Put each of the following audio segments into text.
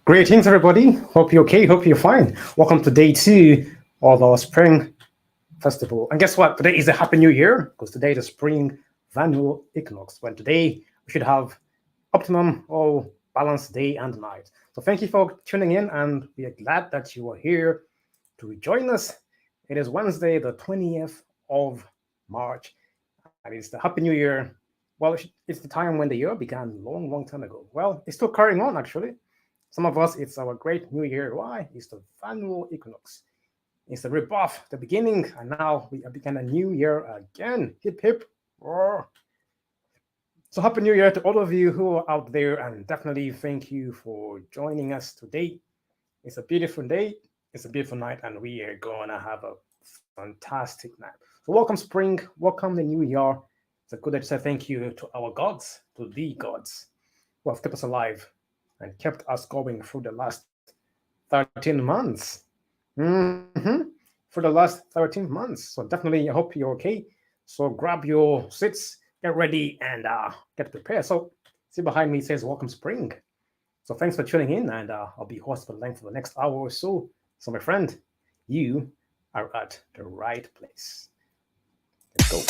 Greetings, everybody. Hope you're okay. Hope you're fine. Welcome to day 2 of our spring festival. And guess what? Today is a happy new year because today is the spring annual equinox. When today we should have optimum or balanced day and night. So thank you for tuning in, and we are glad that you are here to join us. It is Wednesday, the 20th of March, and it's the happy new year. Well, it's the time when the year began long time ago. Well, it's still carrying on, actually. Some of us, it's our great new year. Why? It's the annual equinox. It's the rebirth, the beginning, and now we have begun a new year again. Hip, hip. Roar. So happy new year to all of you who are out there, and definitely thank you for joining us today. It's a beautiful day, it's a beautiful night, and we are going to have a fantastic night. So welcome spring, welcome the new year. It's a good day to say thank you to our gods, to the gods who have kept us alive and kept us going through the last 13 months. For the last 13 months. So definitely, I hope you're okay. So grab your seats, get ready, and get prepared. So see behind me, it says welcome spring. So thanks for tuning in, and I'll be host for the length of the next hour or so. So my friend, you are at the right place. Let's go.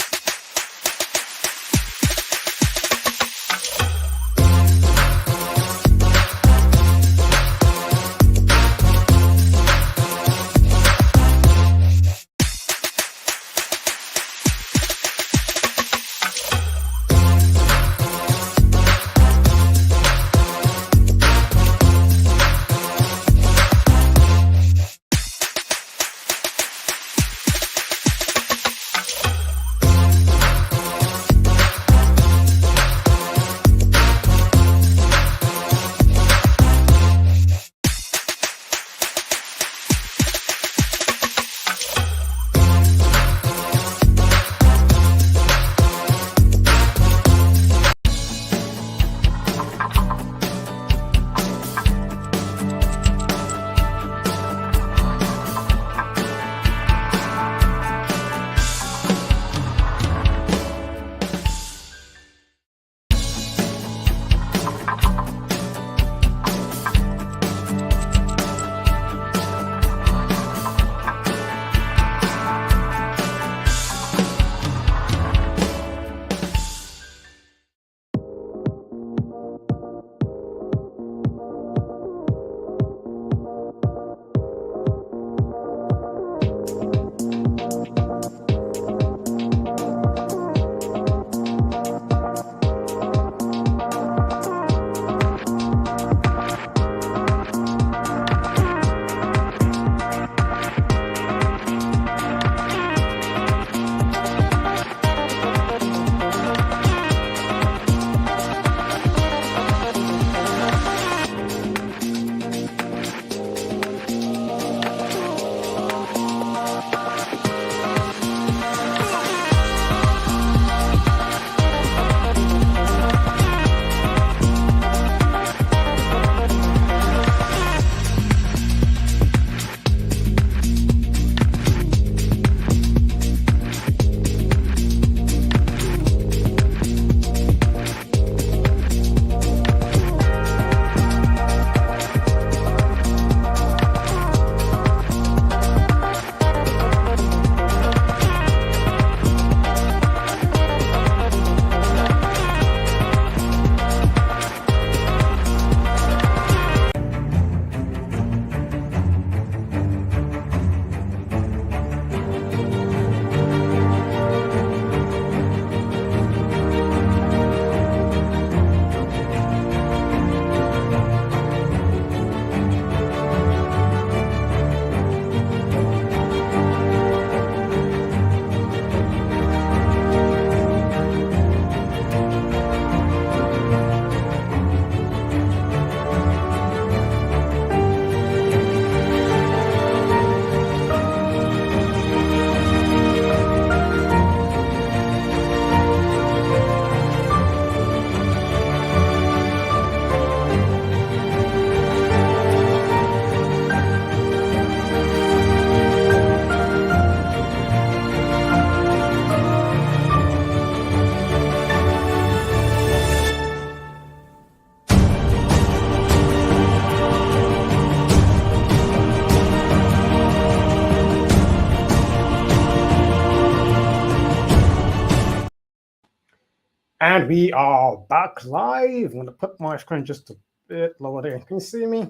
And we are back live. I'm going to put my screen just a bit lower there. Can you see me?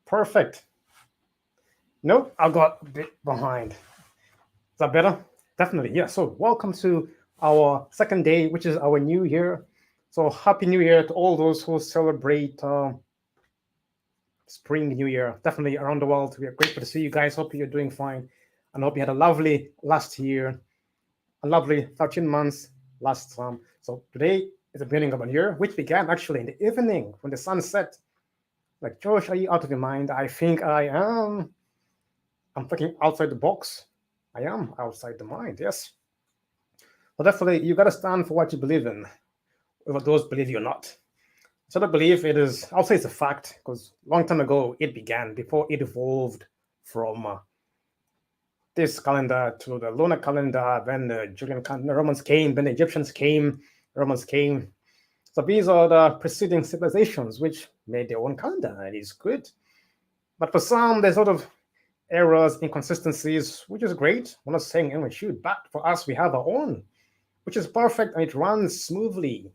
Perfect. Nope, I got a bit behind. Is that better? Definitely, yeah. So welcome to our second day, which is our new year. So happy new year to all those who celebrate spring new year. Definitely around the world. We are grateful to see you guys. Hope you're doing fine. And hope you had a lovely last year, a lovely 13 months last time. So today is the beginning of a year, which began actually in the evening when the sun set. Like, Josh, are you out of your mind? I think I am. I'm thinking outside the box. I am outside the mind, yes. But definitely, you got to stand for what you believe in, whether those believe you or not. So I believe it is, I'll say it's a fact, because long time ago it began, before it evolved from this calendar to the lunar calendar, then the Julian calendar, Romans came, then the Egyptians came, Romans came. So these are the preceding civilizations which made their own calendar, and it's good. But for some, there's sort of errors, inconsistencies, which is great. I'm not saying anyone should, but for us, we have our own, which is perfect, and it runs smoothly.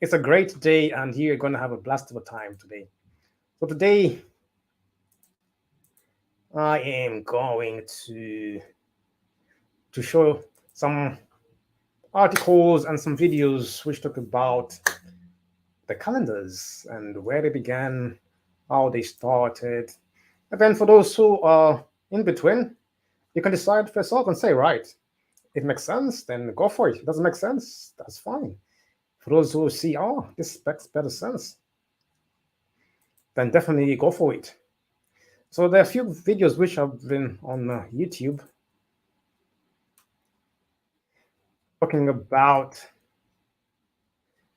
It's a great day, and you're going to have a blast of a time today. So today, I am going to show some articles and some videos which talk about the calendars and where they began, how they started. And then for those who are in between, you can decide for yourself and say, right, it makes sense, then go for it. It doesn't make sense, that's fine. For those who see, oh, this makes better sense, then definitely go for it. So there are a few videos which have been on YouTube talking about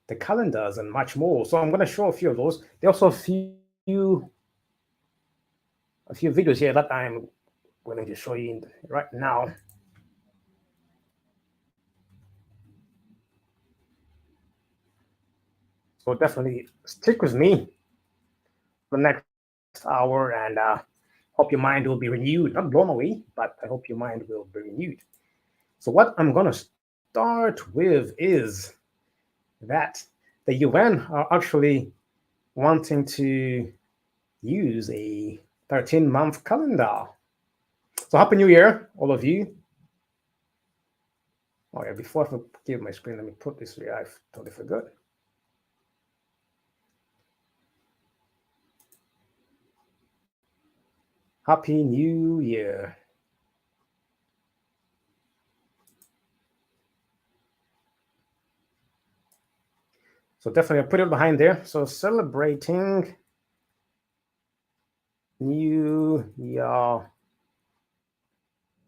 the calendars and much more. So I'm going to show a few of those. There are also a few videos here that I'm going to show you right now. So definitely stick with me for the next hour, and hope your mind will be renewed, not blown away, but I hope your mind will be renewed. So what I'm going to start with is that the UN are actually wanting to use a 13-month calendar. So happy new year, all of you. Oh yeah, before I give my screen, let me put this here. I totally forgot. Happy New Year. So definitely I'll put it behind there. So celebrating New Year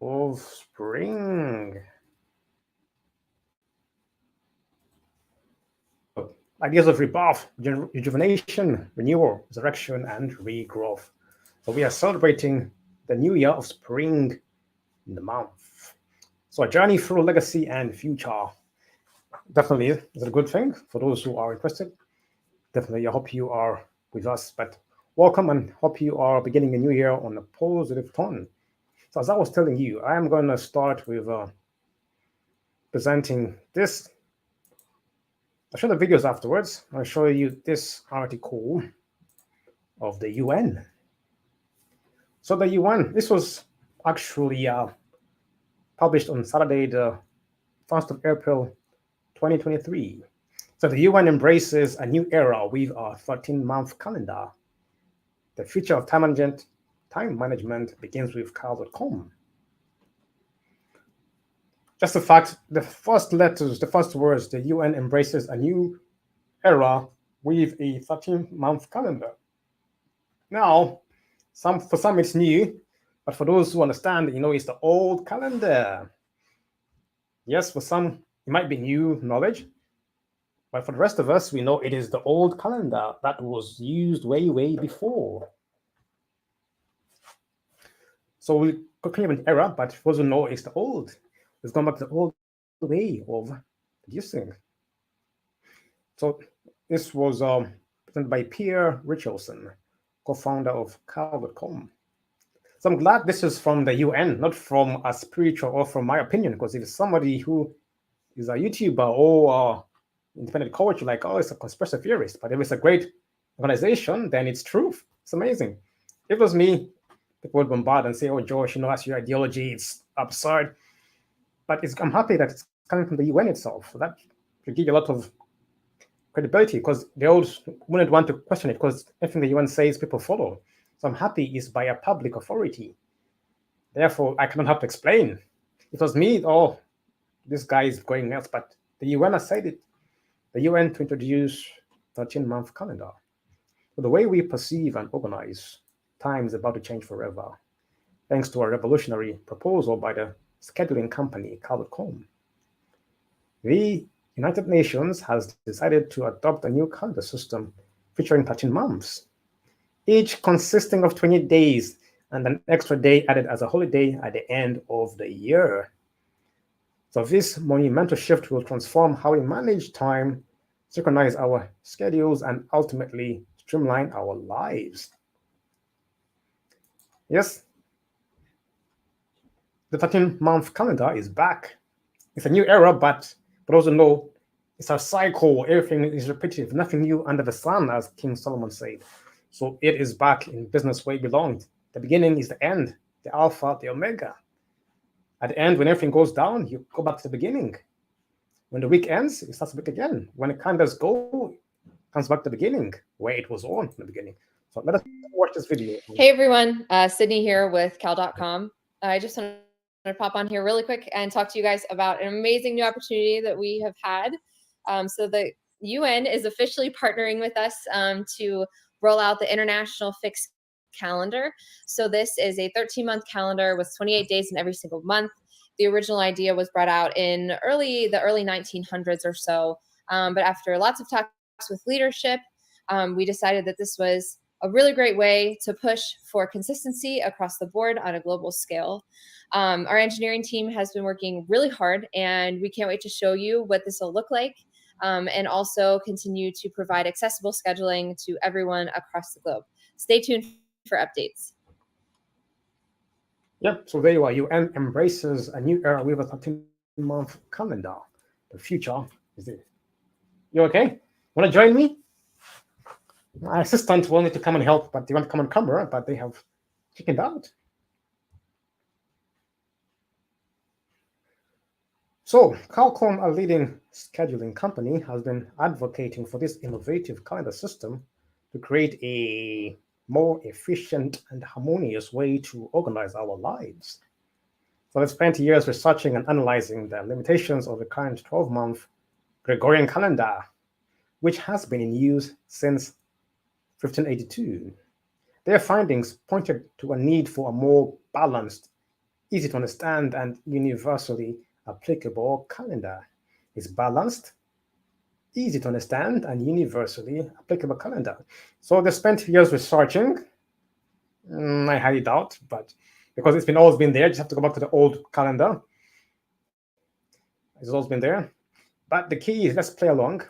of Spring. Ideas of rebirth, rejuvenation, renewal, resurrection, and regrowth. So we are celebrating the new year of spring in the month. So a journey through legacy and future. Definitely is a good thing for those who are interested. Definitely, I hope you are with us. But welcome, and hope you are beginning a new year on a positive tone. So as I was telling you, I am going to start with presenting this. I'll show the videos afterwards. I'll show you this article of the UN. So the UN, this was actually published on Saturday, the 1st of April, 2023. So the UN embraces a new era with a 13-month calendar. The future of time management begins with Carl.com. Just the fact, the first letters, the first words, the UN embraces a new era with a 13-month calendar. Now, for some it's new, but for those who understand, it's the old calendar. Yes, for some it might be new knowledge, but for the rest of us, we know it is the old calendar that was used way before. So we claim an era, but for those who know it's the old. It's gone back to the old way of producing. So this was presented by Pierre Richardson, co-founder of Carl.com. So I'm glad this is from the UN, not from a spiritual or from my opinion, because if somebody who is a YouTuber or independent coach, like, oh, it's a conspiracy theorist. But if it's a great organization, then it's truth. It's amazing. If it was me, people would bombard and say, oh, Josh, that's your ideology. It's absurd. But I'm happy that it's coming from the UN itself. So that should give you a lot of credibility, because they all wouldn't want to question it, because everything the UN says, people follow. So I'm happy it's by a public authority. Therefore, I cannot have to explain. If it was me, oh, this guy is going nuts. But the UN has said it. The UN to introduce 13-month calendar. So the way we perceive and organize time is about to change forever, thanks to a revolutionary proposal by the scheduling company Calcom. The United Nations has decided to adopt a new calendar system featuring 13 months, each consisting of 28 days and an extra day added as a holiday at the end of the year. So this monumental shift will transform how we manage time, synchronize our schedules, and ultimately streamline our lives. Yes, the 13-month calendar is back. It's a new era, but also know it's a cycle. Everything is repetitive, nothing new under the sun, as King Solomon said. So it is back in business where it belonged. The beginning is the end, the alpha, the omega. At the end, when everything goes down, you go back to the beginning. When the week ends, it starts the week again. When the calendars go, it comes back to the beginning, where it was on in the beginning. So let us watch this video. Hey everyone, Sydney here with Cal.com. I just want to pop on here really quick and talk to you guys about an amazing new opportunity that we have had. So the UN is officially partnering with us to roll out the International Fixed Calendar. So this is a 13-month calendar with 28 days in every single month. The original idea was brought out in the early 1900s or so. But after lots of talks with leadership, we decided that this was a really great way to push for consistency across the board on a global scale. Our engineering team has been working really hard, and we can't wait to show you what this will look like, and also continue to provide accessible scheduling to everyone across the globe. Stay tuned for updates. Yep, so there you are. UN embraces a new era with a 13-month calendar. The future is it. You okay? Want to join me? My assistant wanted to come and help, but they want to come on camera, but they have chickened out. So Calcom, a leading scheduling company, has been advocating for this innovative calendar system to create a more efficient and harmonious way to organize our lives. So they've spent years researching and analyzing the limitations of the current 12-month Gregorian calendar, which has been in use since 1582. Their findings pointed to a need for a more balanced, easy to understand, and universally applicable calendar. It's balanced, easy to understand, and universally applicable calendar. So they spent years researching. I highly doubt, but because it's always been there, just have to go back to the old calendar. It's always been there. But the key is, let's play along.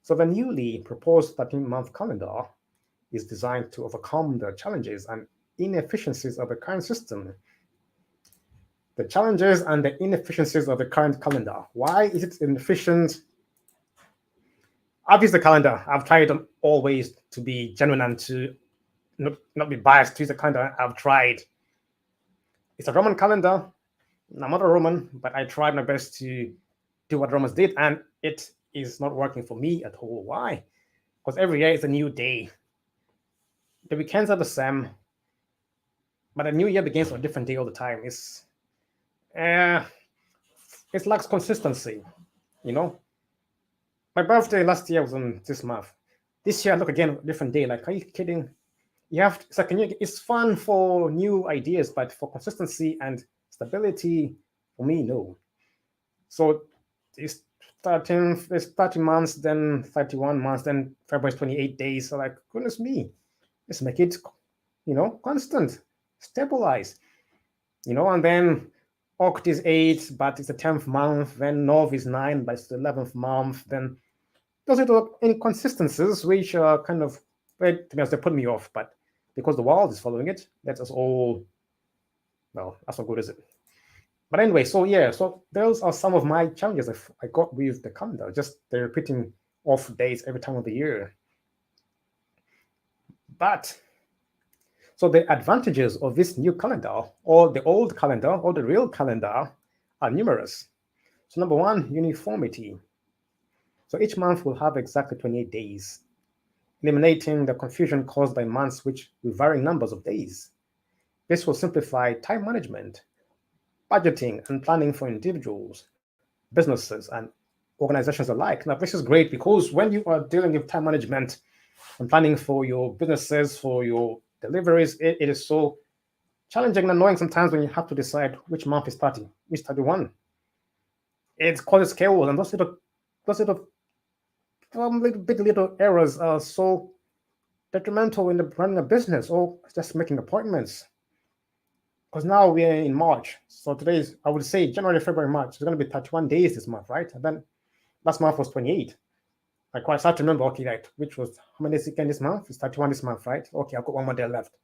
So the newly proposed 13-month calendar is designed to overcome the challenges and inefficiencies of the current system. The challenges and the inefficiencies of the current calendar. Why is it inefficient? I've used the calendar. I've tried always to be genuine and to not be biased to use the calendar I've tried. It's a Roman calendar. I'm not a Roman, but I tried my best to do what Romans did, and it is not working for me at all. Why? Because every year is a new day. The weekends are the same, but a new year begins on a different day all the time. It lacks consistency, you know. My birthday last year was on this month. This year, look again, different day. Like, are you kidding? You have to, it's fun for new ideas, but for consistency and stability, for me, no. So it's 30 months, then 31 months, then February is 28 days. So like, goodness me, let's make it, constant, stabilize, and then Oct is 8, but it's the 10th month, then Nov is 9, but it's the 11th month, then those are inconsistencies which are kind of, well, to be honest, they put me off, but because the world is following it, let us all, well, that's not good, is it? But anyway, so yeah, so those are some of my challenges I got with the calendar. Just the repeating off days every time of the year. But so the advantages of this new calendar, or the old calendar, or the real calendar, are numerous. So number one, uniformity. So each month will have exactly 28 days, eliminating the confusion caused by months which with varying numbers of days. This will simplify time management, budgeting, and planning for individuals, businesses, and organizations alike. Now, this is great because when you are dealing with time management and planning for your businesses, for your deliveries, it is so challenging and annoying sometimes when you have to decide which month is starting, which 31. It causes chaos, and those little errors are so detrimental in the running a business or just making appointments. Because now we're in March, so today's, I would say, January, February, March. It's going to be 31 days this month, right? And then last month was 28. I quite start to remember, okay, right, which was how many days again this month? It's 31 this month, right? Okay, I've got one more day left.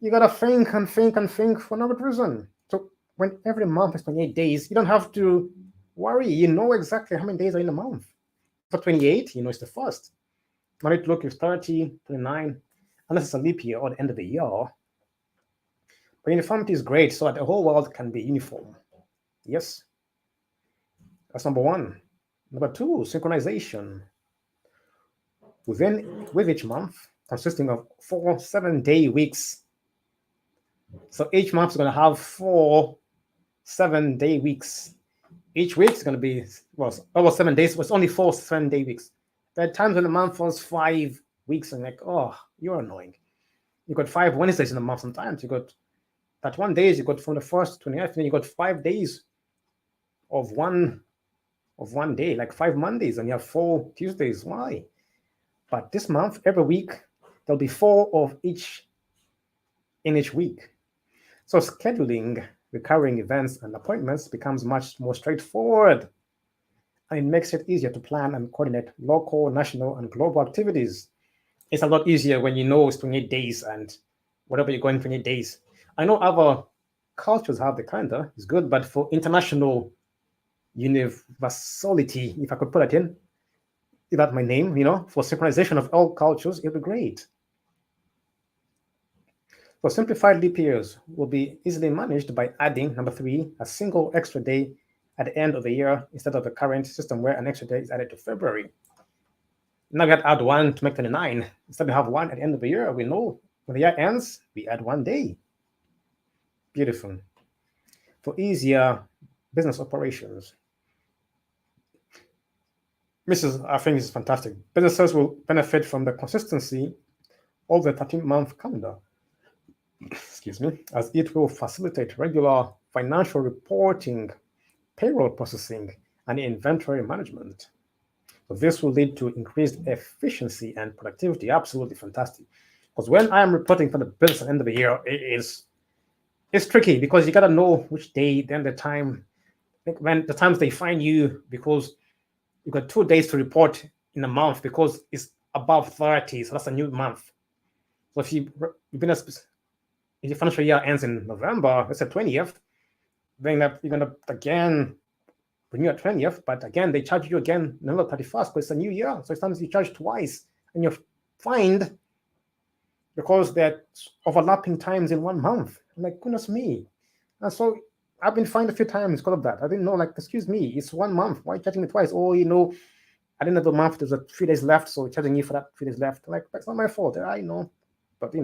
You gotta think and think and think for no good reason. So when every month is 28 days, you don't have to worry. You know exactly how many days are in a month. For 28, you know it's the first. When it look, it's 30, 29, unless it's a leap year or the end of the year. But uniformity is great so that the whole world can be uniform. Yes, that's number one. Number two, synchronization. With each month, consisting of 4 7-day weeks. So each month is going to have 4 7-day weeks. Each week is going to be, well, over 7 days. It was only 4 7-day weeks. There are times when the month was 5 weeks, and like, oh, you're annoying. You got 5 Wednesdays in a month sometimes. You got 31 days. You got from the 1st to 29th, and then you got 5 days of one day, like 5 Mondays, and you have 4 Tuesdays. Why? But this month, every week, there'll be 4 of each in each week. So scheduling recurring events and appointments becomes much more straightforward, and it makes it easier to plan and coordinate local, national, and global activities. It's a lot easier when you know it's 28 days and whatever you're going 28 days. I know other cultures have the calendar, it's good, but for international universality, if I could put it in, is that my name, for synchronization of all cultures, it'll be great. So simplified leap years will be easily managed by adding, number 3, a single extra day at the end of the year instead of the current system where an extra day is added to February. Now we have to add 1 to make 29. Instead we have 1 at the end of the year. We know when the year ends, we add 1 day. Beautiful. For easier business operations. I think this is fantastic. Businesses will benefit from the consistency of the 13-month calendar. Excuse me, as it will facilitate regular financial reporting, payroll processing, and inventory management. So this will lead to increased efficiency and productivity. Absolutely fantastic. Because when I am reporting for the business at the end of the year, it's tricky because you gotta know which day, then the time. When the times they find you, because you got 2 days to report in a month because it's above 30, so that's a new month. So if you've been if your financial year ends in November, it's the 20th, then you're gonna again renew at 20th, but again they charge you again November 31st because it's a new year. So sometimes you charge twice and you're fined because they're overlapping times in 1 month. I'm like, goodness me. And so I've been fined a few times because of that. I didn't know, like, excuse me, it's 1 month. Why are you charging me twice? Oh, at the end of the month, there's a 3 days left, so charging you for that 3 days left. Like, that's not my fault. I know. But,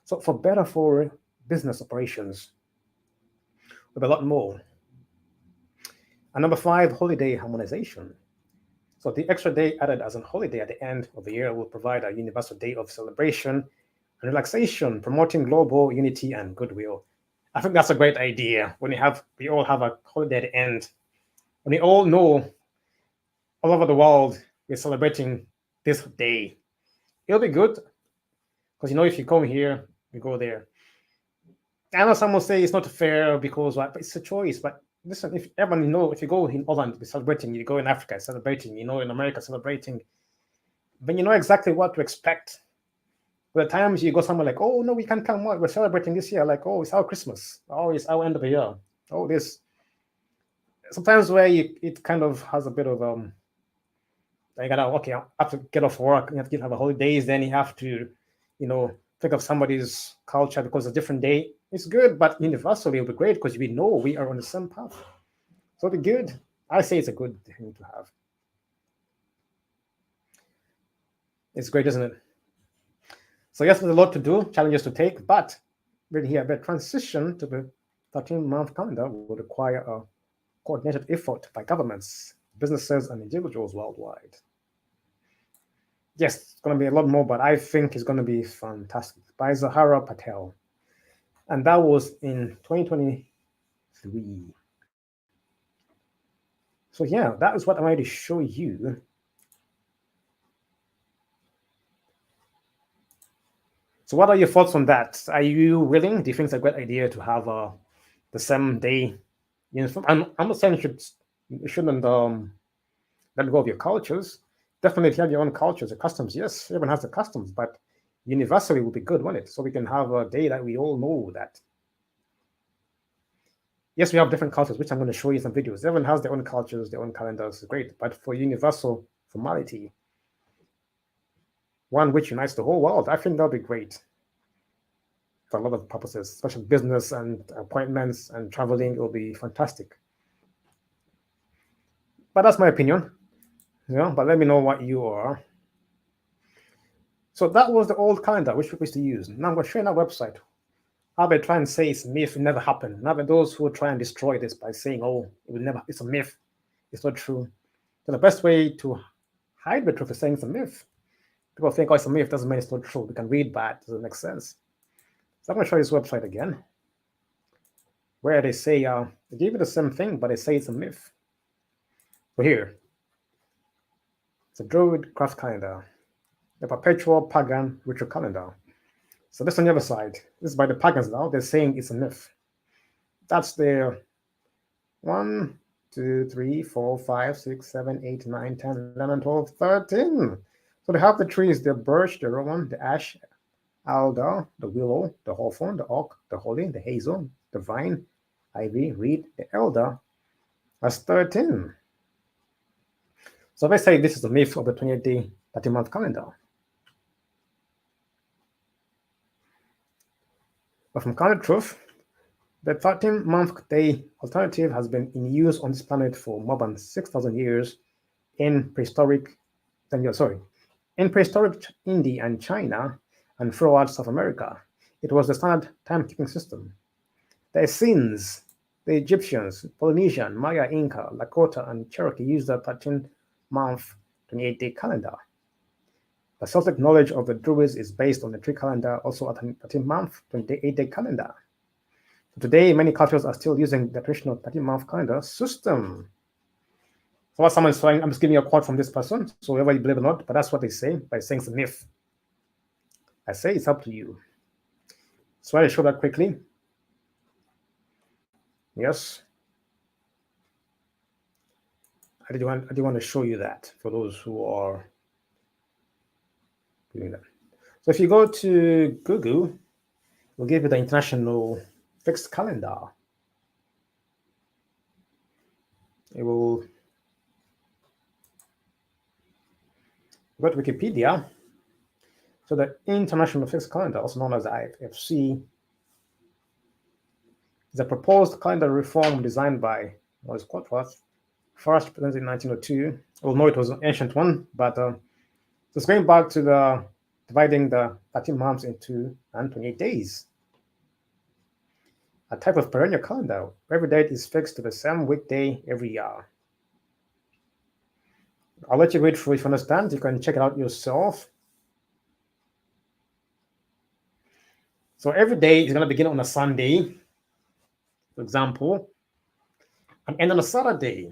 so for business operations, with a lot more. And number 5, holiday harmonization. So the extra day added as a holiday at the end of the year will provide a universal day of celebration and relaxation, promoting global unity and goodwill. I think that's a great idea when we all have a holiday at the end. When we all know all over the world we're celebrating this day. It'll be good because if you come here, you go there. I know some will say it's not fair because but it's a choice. But listen, if everyone if you go in Holland, we're celebrating. You go in Africa, celebrating. In America, celebrating. Then you know exactly what to expect. By the times you go somewhere like, oh no, we can't come out. We're celebrating this year. Like, oh, it's our Christmas. Oh, it's our end of the year. all this. Sometimes where it kind of has a bit of you gotta, okay, I have to get off work, you have to have a holidays, then you have to, think of somebody's culture because it's a different day. It's good, but universally it'll be great because we know we are on the same path. So it'll be good. I say it's a good thing to have. It's great, isn't it? So yes, there's a lot to do, challenges to take, but really here, the transition to the 13-month calendar will require a coordinated effort by governments, businesses, and individuals worldwide. Yes, it's going to be a lot more, but I think it's going to be fantastic. By Zahara Patel. And that was in 2023. So yeah, that is what I'm going to show you. So what are your thoughts on that? Are you willing? Do you think it's a great idea to have the same day uniform? I'm not saying you shouldn't let go of your cultures. Definitely have your own cultures, your customs. Yes, everyone has the customs, but universally would be good, wouldn't it? So we can have a day that we all know that. Yes, we have different cultures, which I'm going to show you some videos. Everyone has their own cultures, their own calendars. Great, but for universal formality, one which unites the whole world, I think that'll be great for a lot of purposes, especially business and appointments and traveling. It will be fantastic. But that's my opinion. But let me know what you are. So that was the old calendar which people used to use. Now I'm going to show you our website. How they try and say it's a myth, it never happened. Now those who try and destroy this by saying, oh, it will never, it's a myth. It's not true. So the best way to hide the truth is saying it's a myth. People think, oh, it's a myth, doesn't mean it's not true. We can read bad, doesn't make sense. So I'm going to show you this website again, where they say, they give you the same thing, but they say it's a myth. So here, it's a Druid craft calendar, the perpetual pagan ritual calendar. So this on the other side, this is by the pagans now, they're saying it's a myth. That's their 1, 2, 3, 4, 5, 6, 7, 8, 9, 10, 11, 12, 13. So they have the trees, the birch, the rowan, the ash, alder, the willow, the hawthorn, the oak, the holly, the hazel, the vine, ivy, reed, the elder. That's 13. So they say this is the myth of the 28-day, 13-month calendar. But from Calendar Truth, the 13-month day alternative has been in use on this planet for more than 6,000 years in prehistoric India and China and throughout South America. It was the standard timekeeping system. The Essenes, the Egyptians, Polynesian, Maya, Inca, Lakota, and Cherokee used the 13-month 28-day calendar. The Celtic knowledge of the Druids is based on the tree calendar, also a 13-month, 28-day calendar. So today, many cultures are still using the traditional 13-month calendar system. So what someone's saying, I'm just giving you a quote from this person, so whether you believe it or not, but that's what they say by saying it's a myth. I say it's up to you. So I'll show that quickly. Yes. I do want to show you that for those who are doing that. So if you go to Google, we'll give you the international fixed calendar. It will go to Wikipedia. So the International Fixed Calendar, also known as the IFC, is a proposed calendar reform designed by Morris Quatworth, first presented in 1902. We'll know it was an ancient one, but it's going back to the dividing the 13 months into 28 days. A type of perennial calendar. Every date is fixed to the same weekday every year. I'll let you read through if you understand. You can check it out yourself. So every day is going to begin on a Sunday, for example, and end on a Saturday.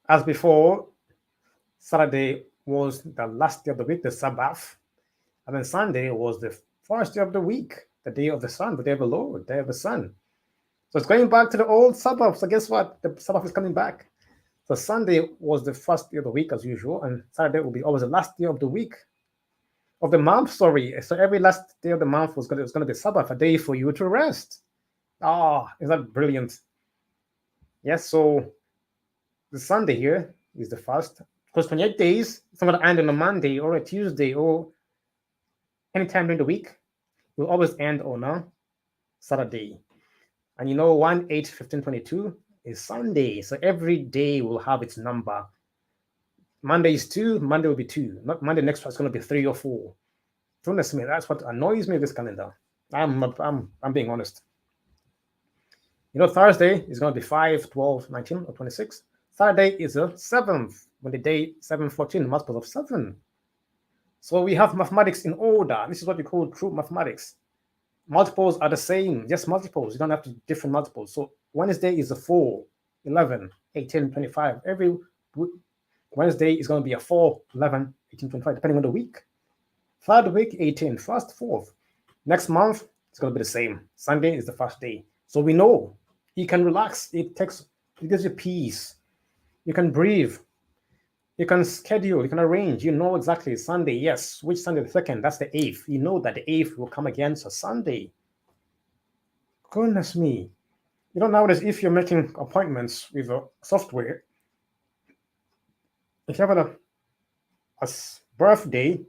As before, Saturday was the last day of the week, the Sabbath, and then Sunday was the first day of the week, the day of the sun, the day of the Lord, the day of the sun. So it's going back to the old Sabbath. So guess what? The Sabbath is coming back. So Sunday was the first day of the week as usual, and Saturday will be always the last day of the week. of the month. Sorry, so every last day of the month was going to be Sabbath, a day for you to rest. Is that brilliant? Yes. So the Sunday here is the first, because 28 days. It's not going to end on a Monday or a Tuesday or anytime during the week. It will always end on a Saturday. And 1, 8, 15, 22 is Sunday. So every day will have its number. Monday is 2, Monday will be 2. Not Monday next one, it's going to be 3 or 4. Goodness me, that's what annoys me with this calendar. I'm being honest. Thursday is going to be 5, 12, 19, or 26. Saturday is the 7th, when the day 7, 14, multiple of 7. So we have mathematics in order. This is what we call true mathematics. Multiples are the same, just multiples. You don't have to different multiples. So Wednesday is a 4, 11, 18, 25. Every Wednesday is going to be a 4, 11, 18, 25, depending on the week. Third week, 18, first, fourth. Next month, it's going to be the same. Sunday is the first day. So we know you can relax. It gives you peace. You can breathe. You can schedule. You can arrange. You know exactly Sunday. Yes, which Sunday? The 2nd. That's the 8th. You know that the 8th will come again. So Sunday. Goodness me. Nowadays, if you're making appointments with a software, if you have a birthday,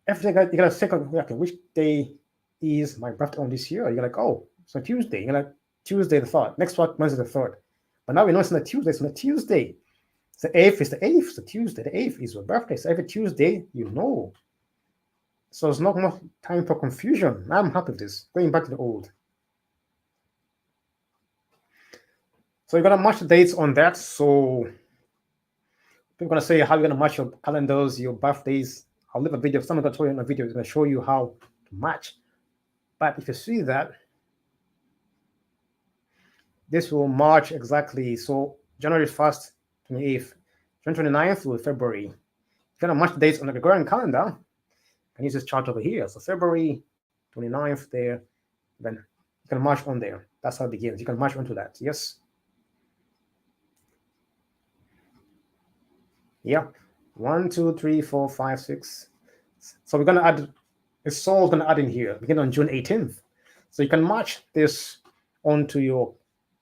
every day you gotta check okay, which day is my birthday on this year? You're like, oh, it's a Tuesday. You're like, Tuesday the 3rd. Next one, Wednesday the 3rd. But now we know it's not a Tuesday. It's not a Tuesday. The 8th is the 8th. It's a Tuesday. The 8th is your birthday. So every Tuesday, you know. So there's not much time for confusion. I'm happy with this. Going back to the old. So you're gonna match the dates on that. So I'm gonna say how you're gonna match your calendars, your birthdays. I'll leave a video. Someone gonna show you in a video. It's gonna show you how to match. But if you see that, this will march exactly. So January 1st, 28th, January 29th will February. If you're gonna match the dates on the Gregorian calendar, you can use this chart over here. So February 29th there, then you can march on there. That's how it begins. You can march onto that. Yes. Yeah. 1, 2, 3, 4, 5, 6. So we're gonna add. It's all gonna add in here. Begin on June 18th. So you can match this onto your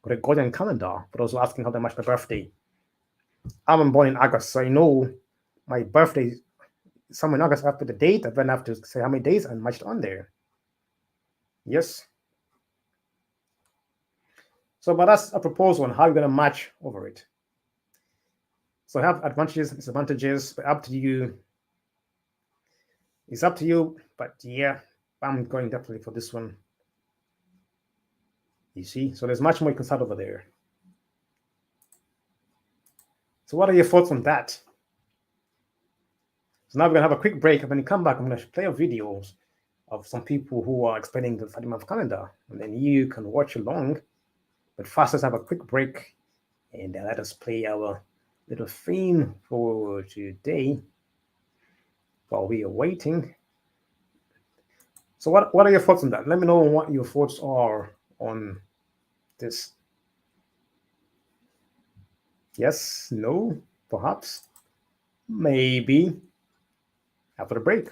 Gregorian calendar, but also asking how to match my birthday. I'm born in August, so I know my birthday somewhere in August after the date. I then have to say how many days and match it on there. Yes. So, but that's a proposal on how you're gonna match over it. So I have advantages and disadvantages, but up to you. It's up to you, but yeah, I'm going definitely for this one. You see, so there's much more you can start over there. So what are your thoughts on that? So now we're gonna have a quick break, and when you come back, I'm gonna play a videos of some people who are explaining the 30-month calendar, and then you can watch along. But first, let's have a quick break, and let us play our little theme for today while we are waiting. So what are your thoughts on that? Let me know what your thoughts are on this. Yes, no, perhaps, maybe, after the break.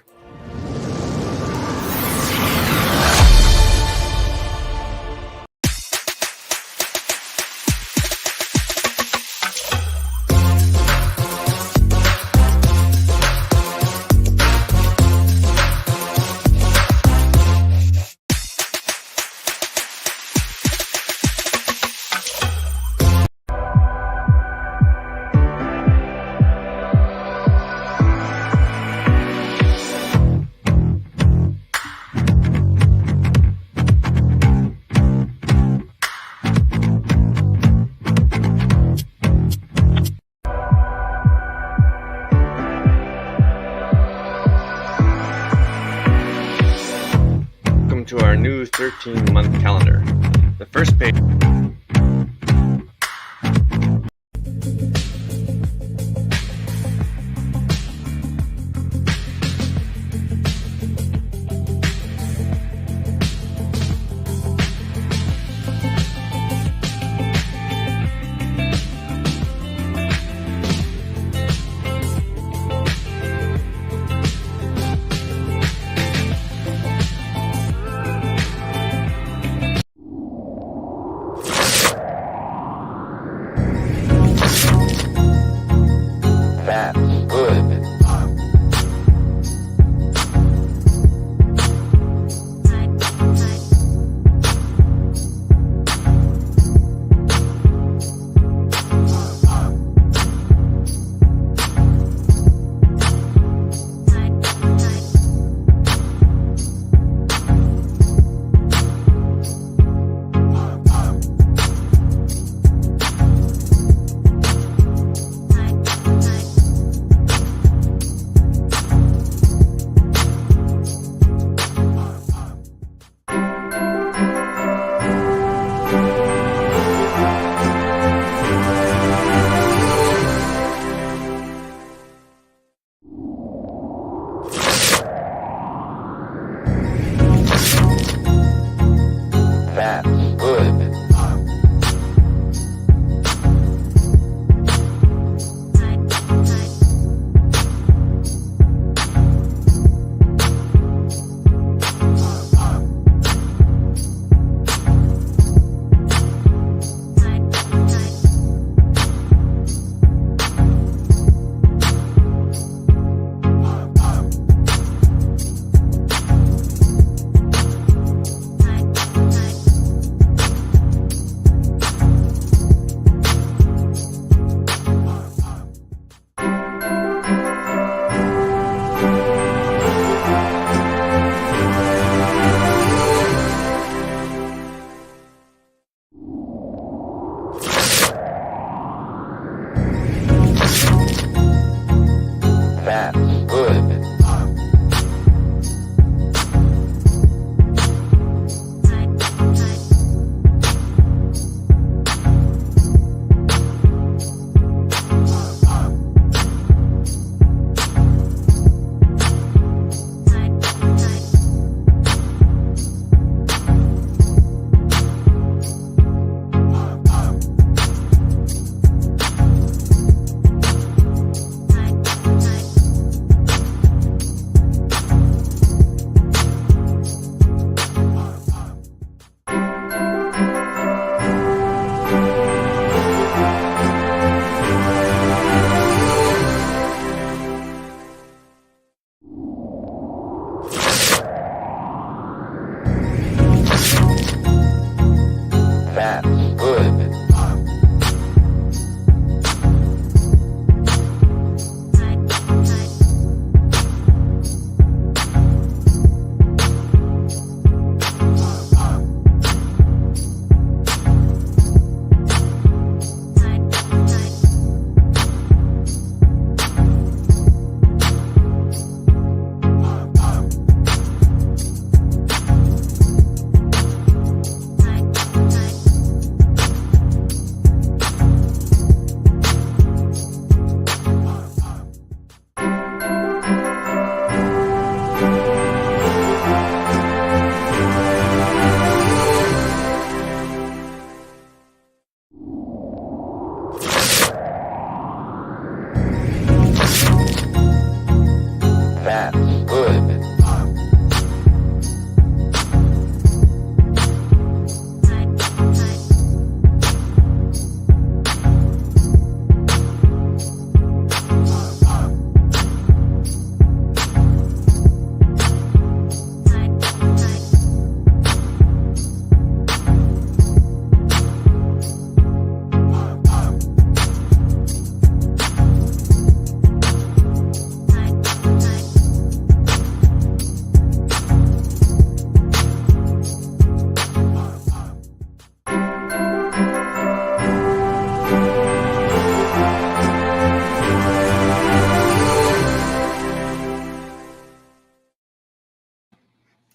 To our new 13-month calendar. The first page.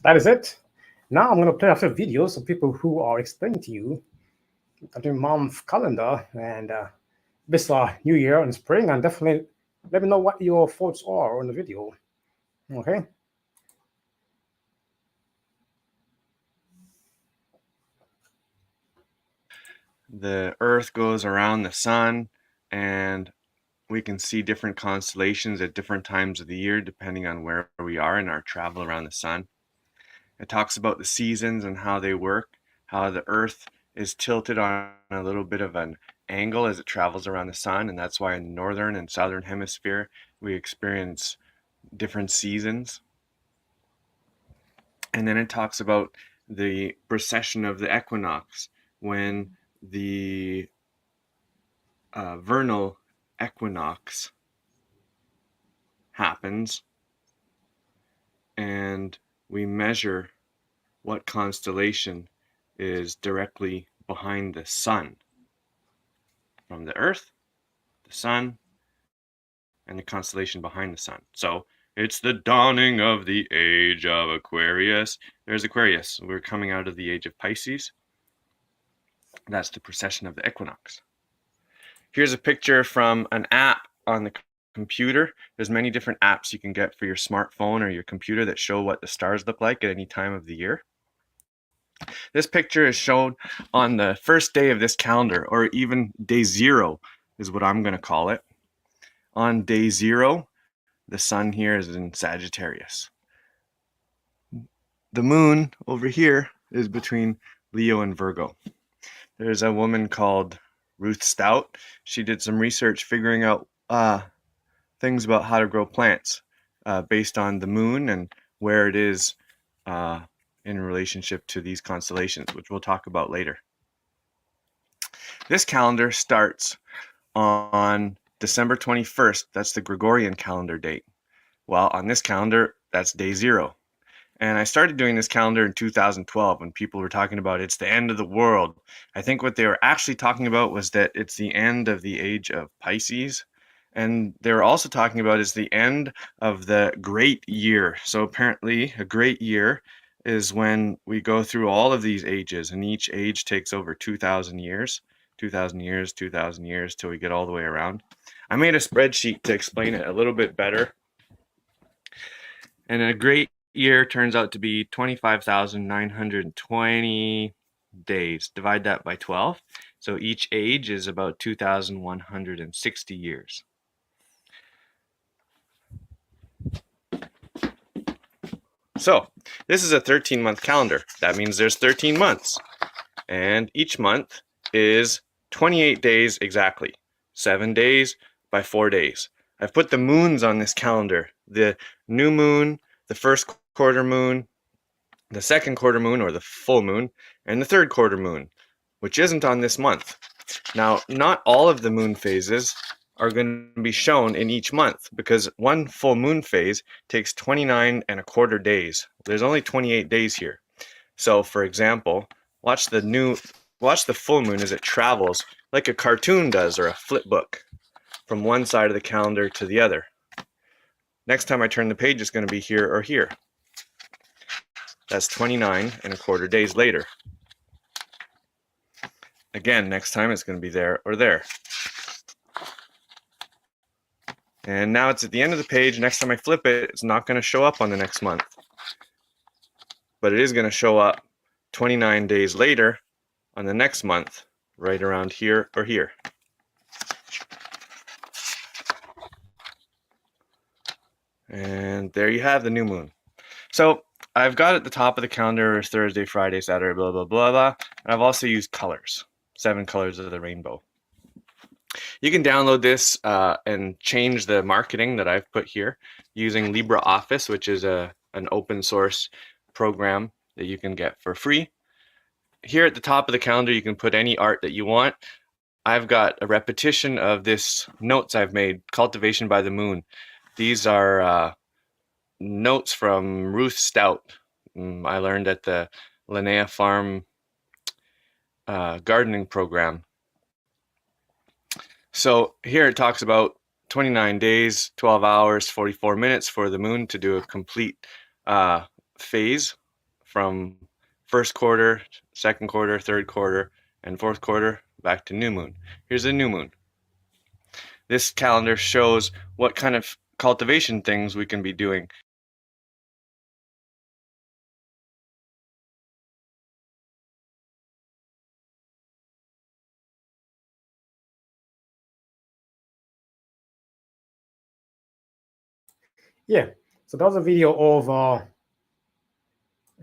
that is it. Now I'm going to play a few videos of people who are explaining to you the month calendar and this new year and spring, and definitely let me know what your thoughts are on the video. Okay. The Earth goes around the sun, and we can see different constellations at different times of the year depending on where we are in our travel around the sun. It talks about the seasons and how they work, how the Earth is tilted on a little bit of an angle as it travels around the sun, and that's why in the northern and southern hemisphere we experience different seasons. And then it talks about the precession of the equinox, when the vernal equinox happens, and we measure what constellation is directly behind the sun. From the Earth, the sun, and the constellation behind the sun. So it's the dawning of the age of Aquarius. There's Aquarius. We're coming out of the age of Pisces. That's the precession of the equinox. Here's a picture from an app on the computer. There's many different apps you can get for your smartphone or your computer that show what the stars look like at any time of the year. This picture is shown on the first day of this calendar, or even day 0 is what I'm going to call it. On day 0, the sun here is in Sagittarius. The moon over here is between Leo and Virgo. There's a woman called Ruth Stout. She did some research figuring out things about how to grow plants based on the moon and where it is in relationship to these constellations, which we'll talk about later. This calendar starts on December 21st. That's the Gregorian calendar date. Well, on this calendar, that's day 0. And I started doing this calendar in 2012 when people were talking about it's the end of the world. I think what they were actually talking about was that it's the end of the age of Pisces. And they were also talking about it's the end of the great year. So apparently a great year is when we go through all of these ages, and each age takes over 2,000 years, 2,000 years, 2,000 years, till we get all the way around. I made a spreadsheet to explain it a little bit better. And a great year turns out to be 25,920 days. Divide that by 12. So each age is about 2,160 years. So this is a 13-month calendar. That means there's 13 months. And each month is 28 days exactly. 7 days by 4 days. I've put the moons on this calendar. The new moon, the first quarter moon, the second quarter moon or the full moon, and the third quarter moon, which isn't on this month. Now, not all of the moon phases are going to be shown in each month, because one full moon phase takes 29.25 days. There's only 28 days here. So, for example, watch the full moon as it travels like a cartoon does, or a flip book, from one side of the calendar to the other. Next time I turn the page, it's going to be here or here. That's 29.25 days later. Again, next time it's going to be there or there. And now it's at the end of the page. Next time I flip it, it's not going to show up on the next month. But it is going to show up 29 days later on the next month, right around here or here. And there you have the new moon. So I've got at the top of the calendar Thursday, Friday, Saturday, blah, blah, blah, blah. And I've also used colors, 7 colors of the rainbow. You can download this and change the marketing that I've put here using LibreOffice, which is an open source program that you can get for free. Here at the top of the calendar, you can put any art that you want. I've got a repetition of this notes I've made, Cultivation by the Moon. These are notes from Ruth Stout. I learned at the Linnea Farm gardening program. So here it talks about 29 days, 12 hours, 44 minutes for the moon to do a complete phase from first quarter, second quarter, third quarter, and fourth quarter back to new moon. Here's a new moon. This calendar shows what kind of cultivation things we can be doing. Yeah, so that was a video of a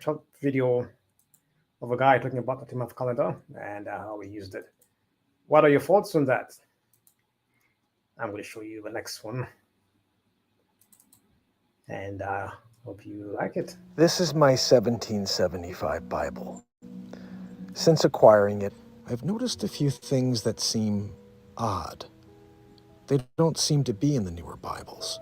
short video of a guy talking about the 10-month calendar and how we used it. What are your thoughts on that? I'm going to show you the next one, and hope you like it. This is my 1775 Bible. Since acquiring it, I've noticed a few things that seem odd. They don't seem to be in the newer Bibles.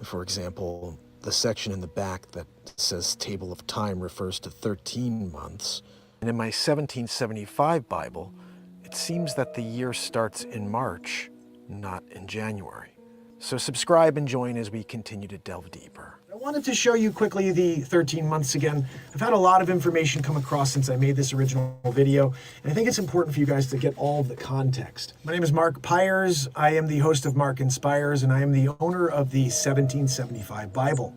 For example, the section in the back that says Table of Time refers to 13 months. And in my 1775 Bible, it seems that the year starts in March, not in January. So subscribe and join as we continue to delve deeper. I wanted to show you quickly the 13 months again. I've had a lot of information come across since I made this original video, and I think it's important for you guys to get all of the context. My name is Mark Pyers. I am the host of Mark Inspires, and I am the owner of the 1775 Bible.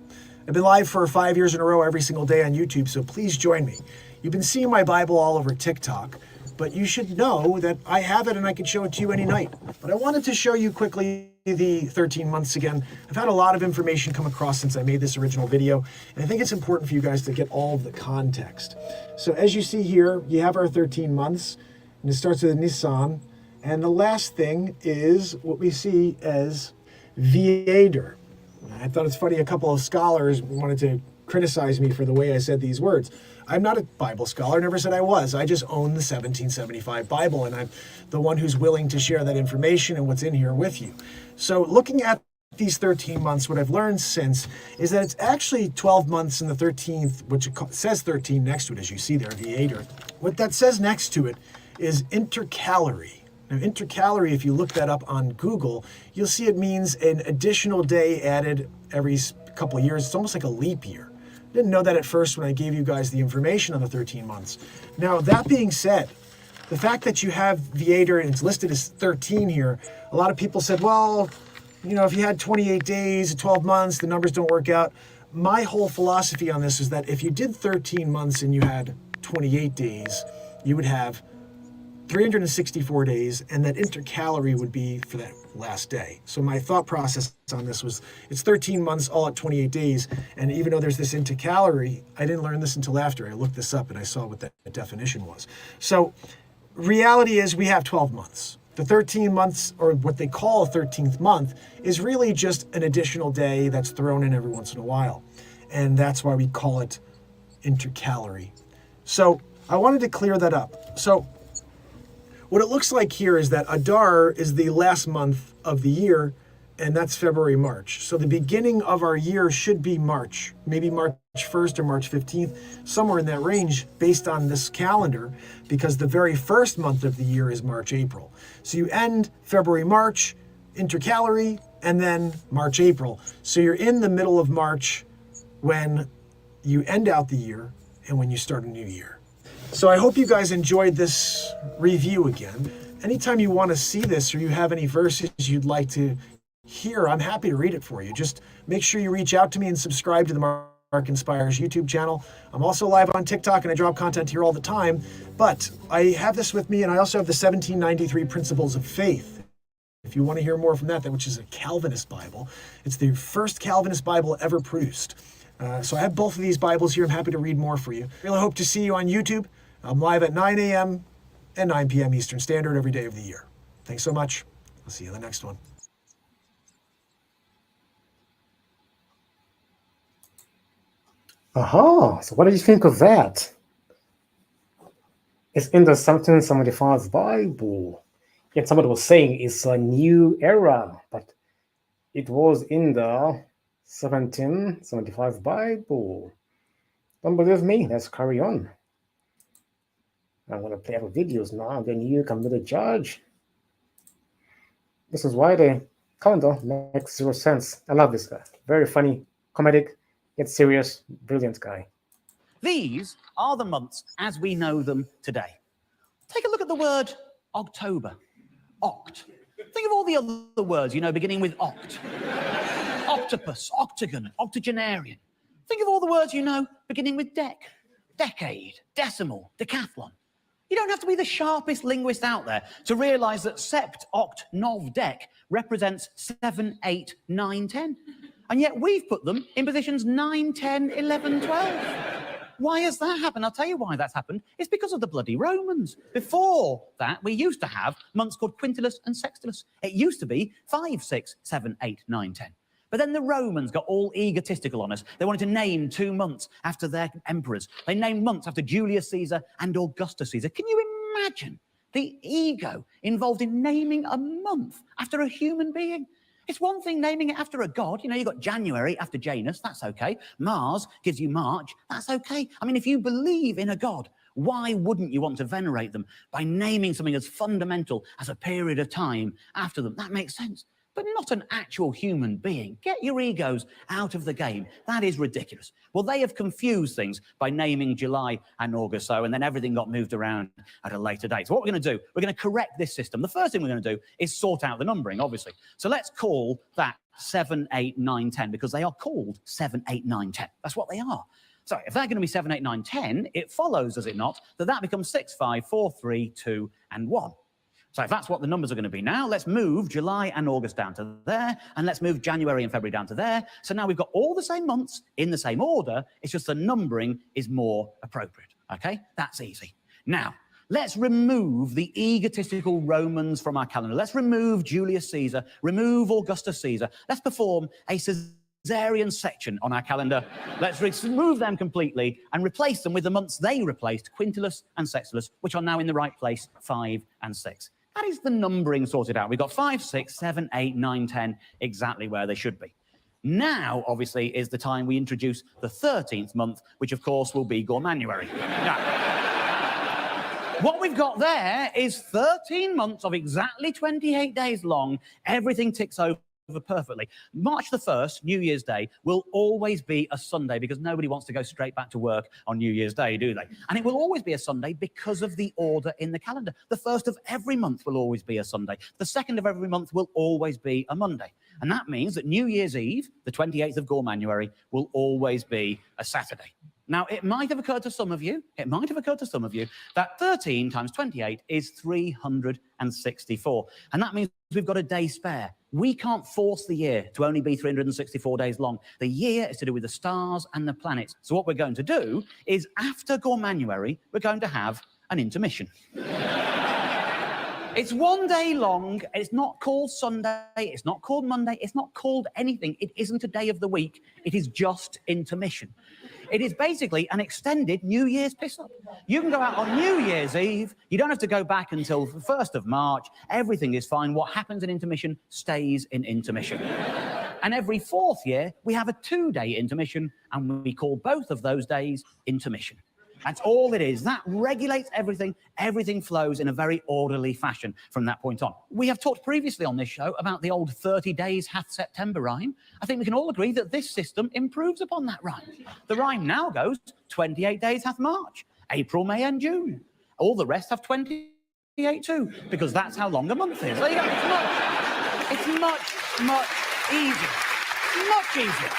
I've been live for 5 years in a row every single day on YouTube, so please join me. You've been seeing my Bible all over TikTok, but you should know that I have it and I can show it to you any night. But I wanted to show you quickly the 13 months again. I've had a lot of information come across since I made this original video, and I think it's important for you guys to get all of the context. So as you see here, you have our 13 months, and it starts with Nisan, and the last thing is what we see as Viator. I thought it's funny, a couple of scholars wanted to criticize me for the way I said these words. I'm not a Bible scholar, never said I was. I just own the 1775 Bible, and I'm the one who's willing to share that information and what's in here with you. So looking at these 13 months, what I've learned since is that it's actually 12 months in the 13th, which it says 13 next to it, as you see there, Viator. What that says next to it is intercalary. Now, intercalary, if you look that up on Google, you'll see it means an additional day added every couple of years. It's almost like a leap year. Didn't know that at first when I gave you guys the information on the 13 months. Now, that being said, the fact that you have Viator and it's listed as 13 here, a lot of people said, well, you know, if you had 28 days, 12 months, the numbers don't work out. My whole philosophy on this is that if you did 13 months and you had 28 days, you would have 364 days, and that intercalary would be for that last day. So my thought process on this was, it's 13 months all at 28 days, and even though there's this intercalary, I didn't learn this until after. I looked this up and I saw what that definition was. So reality is we have 12 months. The 13 months, or what they call a 13th month, is really just an additional day that's thrown in every once in a while. And that's why we call it intercalary. So I wanted to clear that up. So what it looks like here is that Adar is the last month of the year, and that's February, March. So the beginning of our year should be March, maybe March 1st or March 15th, somewhere in that range based on this calendar, because the very first month of the year is March, April. So you end February, March, intercalary, and then March, April. So you're in the middle of March when you end out the year and when you start a new year. So I hope you guys enjoyed this review again. Anytime you want to see this or you have any verses you'd like to hear, I'm happy to read it for you. Just make sure you reach out to me and subscribe to the Mark Inspires YouTube channel. I'm also live on TikTok and I drop content here all the time, but I have this with me, and I also have the 1793 Principles of Faith. If you want to hear more from that, which is a Calvinist Bible, it's the first Calvinist Bible ever produced. So I have both of these Bibles here. I'm happy to read more for you. Really hope to see you on YouTube. I'm live at 9 a.m. and 9 p.m. Eastern Standard every day of the year. Thanks so much. I'll see you in the next one. Aha, so what did you think of that? It's in the 1775 Bible. Yet somebody was saying it's a new era, but it was in the 1775 Bible. Don't believe me? Let's carry on. I'm going to play other videos now, then you can be the judge. This is why the calendar makes zero sense. I love this guy. Very funny, comedic, yet serious, brilliant guy. These are the months as we know them today. Take a look at the word October. Oct. Think of all the other words you know beginning with oct. Octopus, octagon, octogenarian. Think of all the words you know beginning with dec. Decade, decimal, decathlon. You don't have to be the sharpest linguist out there to realise that sept, oct, nov, dec represents 7, 8, 9, 10. And yet we've put them in positions 9, 10, 11, 12. Why has that happened? I'll tell you why that's happened. It's because of the bloody Romans. Before that, we used to have months called quintilis and sextilis. It used to be 5, 6, 7, 8, 9, 10. But then the Romans got all egotistical on us. They wanted to name 2 months after their emperors. They named months after Julius Caesar and Augustus Caesar. Can you imagine the ego involved in naming a month after a human being? It's one thing naming it after a god. You know, you've got January after Janus, that's okay. Mars gives you March, that's okay. I mean, if you believe in a god, why wouldn't you want to venerate them by naming something as fundamental as a period of time after them? That makes sense. But not an actual human being. Get your egos out of the game. That is ridiculous. Well, they have confused things by naming July and August, and then everything got moved around at a later date. So what we're going to do, we're going to correct this system. The first thing we're going to do is sort out the numbering, obviously. So let's call that 7, 8, 9, 10, because they are called 7, 8, 9, 10. That's what they are. So if they're going to be 7, 8, 9, 10, it follows, does it not, that that becomes 6, 5, 4, 3, 2, and 1. So if that's what the numbers are going to be now, let's move July and August down to there, and let's move January and February down to there. So now we've got all the same months in the same order, it's just the numbering is more appropriate, okay? That's easy. Now, let's remove the egotistical Romans from our calendar. Let's remove Julius Caesar, remove Augustus Caesar. Let's perform a Caesarian section on our calendar. Let's remove them completely and replace them with the months they replaced, quintilis and sextilis, which are now in the right place, 5 and 6. That is the numbering sorted out. We've got 5, 6, 7, 8, 9, 10, exactly where they should be. Now, obviously, is the time we introduce the 13th month, which, of course, will be Gormanuary. Now, what we've got there is 13 months of exactly 28 days long. Everything ticks over perfectly. March the 1st, New Year's Day, will always be a Sunday because nobody wants to go straight back to work on New Year's Day, do they? And it will always be a Sunday because of the order in the calendar. The 1st of every month will always be a Sunday. The 2nd of every month will always be a Monday. And that means that New Year's Eve, the 28th of Gormanuary, will always be a Saturday. Now, it might have occurred to some of you, that 13 times 28 is 364. And that means we've got a day spare. We can't force the year to only be 364 days long. The year is to do with the stars and the planets. So what we're going to do is, after Gormanuary, we're going to have an intermission. It's 1 day long. It's not called Sunday. It's not called Monday. It's not called anything. It isn't a day of the week. It is just intermission. It is basically an extended New Year's piss-up. You can go out on New Year's Eve. You don't have to go back until the 1st of March. Everything is fine. What happens in intermission stays in intermission. And every 4th year, we have a 2-day intermission, and we call both of those days intermission. That's all it is. That regulates everything. Everything flows in a very orderly fashion from that point on. We have talked previously on this show about the old 30 days hath September rhyme. I think we can all agree that this system improves upon that rhyme. The rhyme now goes 28 days hath March, April, May, and June. All the rest have 28 too, because that's how long a month is. There you go. It's much easier. Much easier.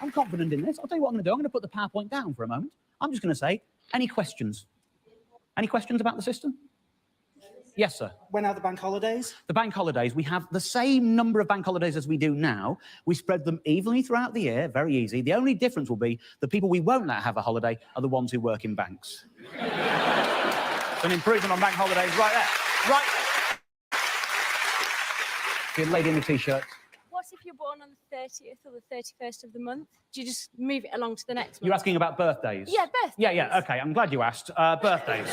I'm confident in this. I'll tell you what I'm going to do. I'm going to put the PowerPoint down for a moment. I'm just going to say, any questions? Any questions about the system? Yes, sir. When are the bank holidays? The bank holidays, we have the same number of bank holidays as we do now. We spread them evenly throughout the year, very easy. The only difference will be the people we won't let have a holiday are the ones who work in banks. An improvement on bank holidays right there. Right there. Good lady in the T-shirt. What if you're born on the 30th or the 31st of the month? Do you just move it along to the next month? You're asking about birthdays? Yeah, birthdays. Yeah, okay, I'm glad you asked. Birthdays.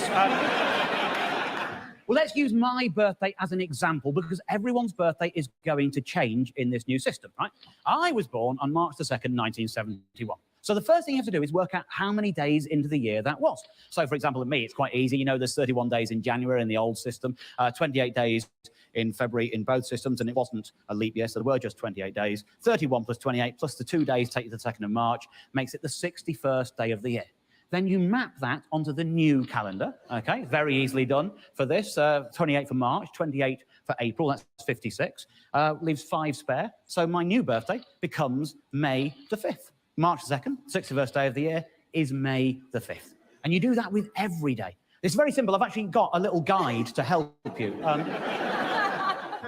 Well, let's use my birthday as an example because everyone's birthday is going to change in this new system, right? I was born on March the 2nd, 1971. So the first thing you have to do is work out how many days into the year that was. So for example, at me, it's quite easy. You know, there's 31 days in January in the old system, 28 days in February in both systems, and it wasn't a leap year, so there were just 28 days. 31 plus 28 plus the 2 days take you to the 2nd of March, makes it the 61st day of the year. Then you map that onto the new calendar, okay? Very easily done for this. 28 for March, 28 for April, that's 56. Leaves 5 spare. So my new birthday becomes May the 5th. March the 2nd, 61st day of the year, is May the 5th. And you do that with every day. It's very simple. I've actually got a little guide to help you.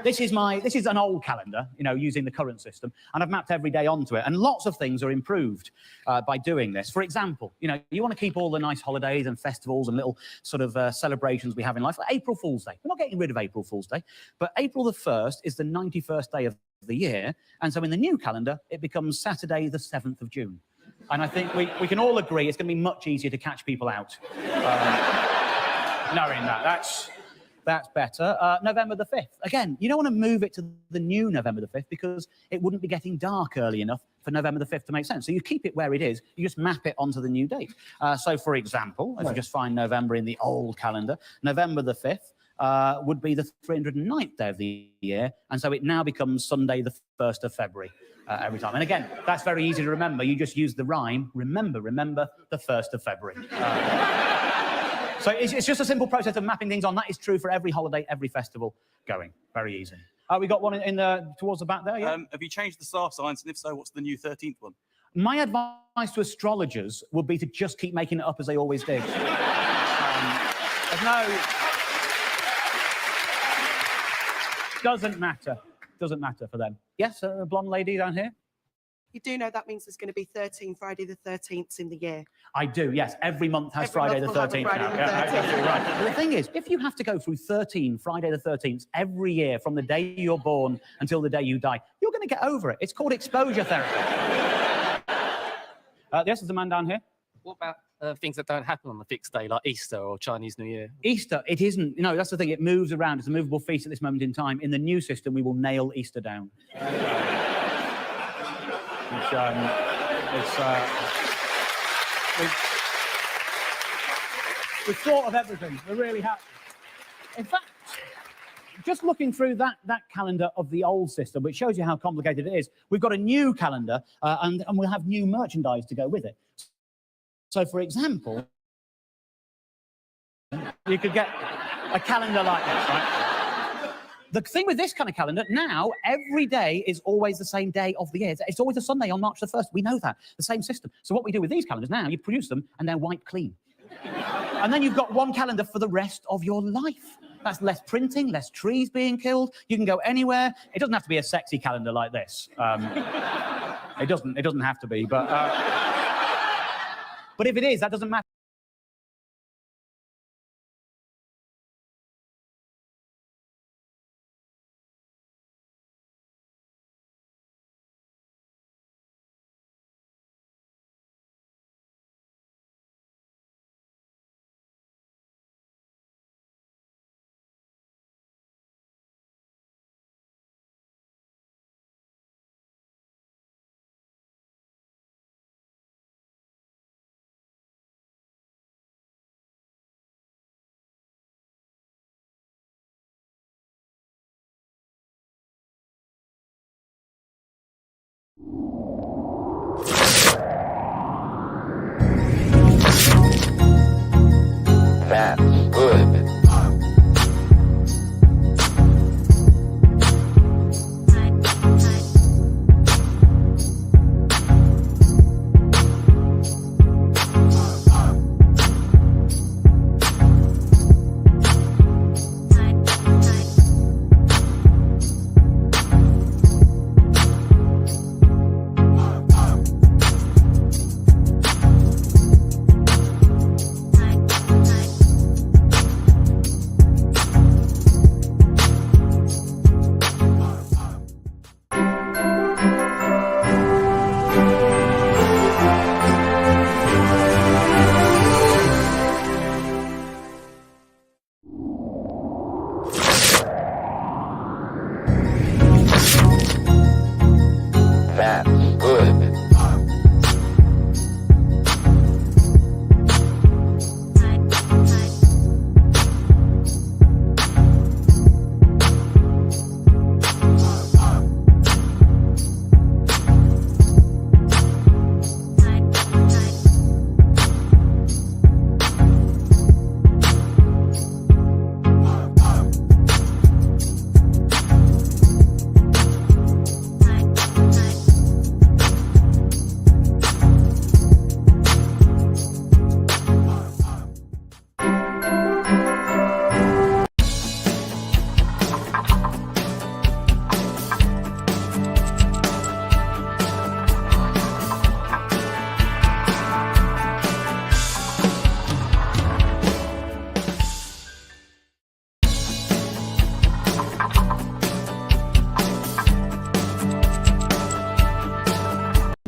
This is an old calendar, you know, using the current system, and I've mapped every day onto it, and lots of things are improved by doing this. For example, you know, you want to keep all the nice holidays and festivals and little sort of celebrations we have in life. Like April Fool's Day. We're not getting rid of April Fool's Day, but April the 1st is the 91st day of the year, and so in the new calendar, it becomes Saturday the 7th of June. And I think we can all agree it's going to be much easier to catch people out knowing that. That's better. November the 5th. Again, you don't want to move it to the new November the 5th because it wouldn't be getting dark early enough for November the 5th to make sense. So you keep it where it is. You just map it onto the new date. So, for example, if you just find November in the old calendar, November the 5th would be the 309th day of the year. And so it now becomes Sunday the 1st of February every time. And again, that's very easy to remember. You just use the rhyme, remember the 1st of February. So it's just a simple process of mapping things on. That is true for every holiday, every festival going. Very easy. We got one in towards the back there, yeah? Have you changed the star signs? And if so, what's the new 13th one? My advice to astrologers would be to just keep making it up as they always do. Doesn't matter for them. Yes, a blonde lady down here? You do know that means there's going to be 13 Friday the 13th in the year. I do, yes. Every month has Friday the 13th now. Yeah, that's absolutely right. But the thing is, if you have to go through 13 Friday the 13th every year from the day you're born until the day you die, you're going to get over it. It's called exposure therapy. Yes, there's a man down here. What about things that don't happen on a fixed day, like Easter or Chinese New Year? Easter, it isn't. You know, that's the thing. It moves around. It's a movable feast at this moment in time. In the new system, we will nail Easter down. We've thought of everything. We really have. In fact, just looking through that calendar of the old system, which shows you how complicated it is, we've got a new calendar, and we'll have new merchandise to go with it. So, for example, you could get a calendar like this, right? The thing with this kind of calendar, now, every day is always the same day of the year. It's always a Sunday on March the 1st. We know that. The same system. So what we do with these calendars now, you produce them and they're wiped clean. And then you've got one calendar for the rest of your life. That's less printing, less trees being killed. You can go anywhere. It doesn't have to be a sexy calendar like this. It doesn't have to be, but if it is, that doesn't matter. That's good.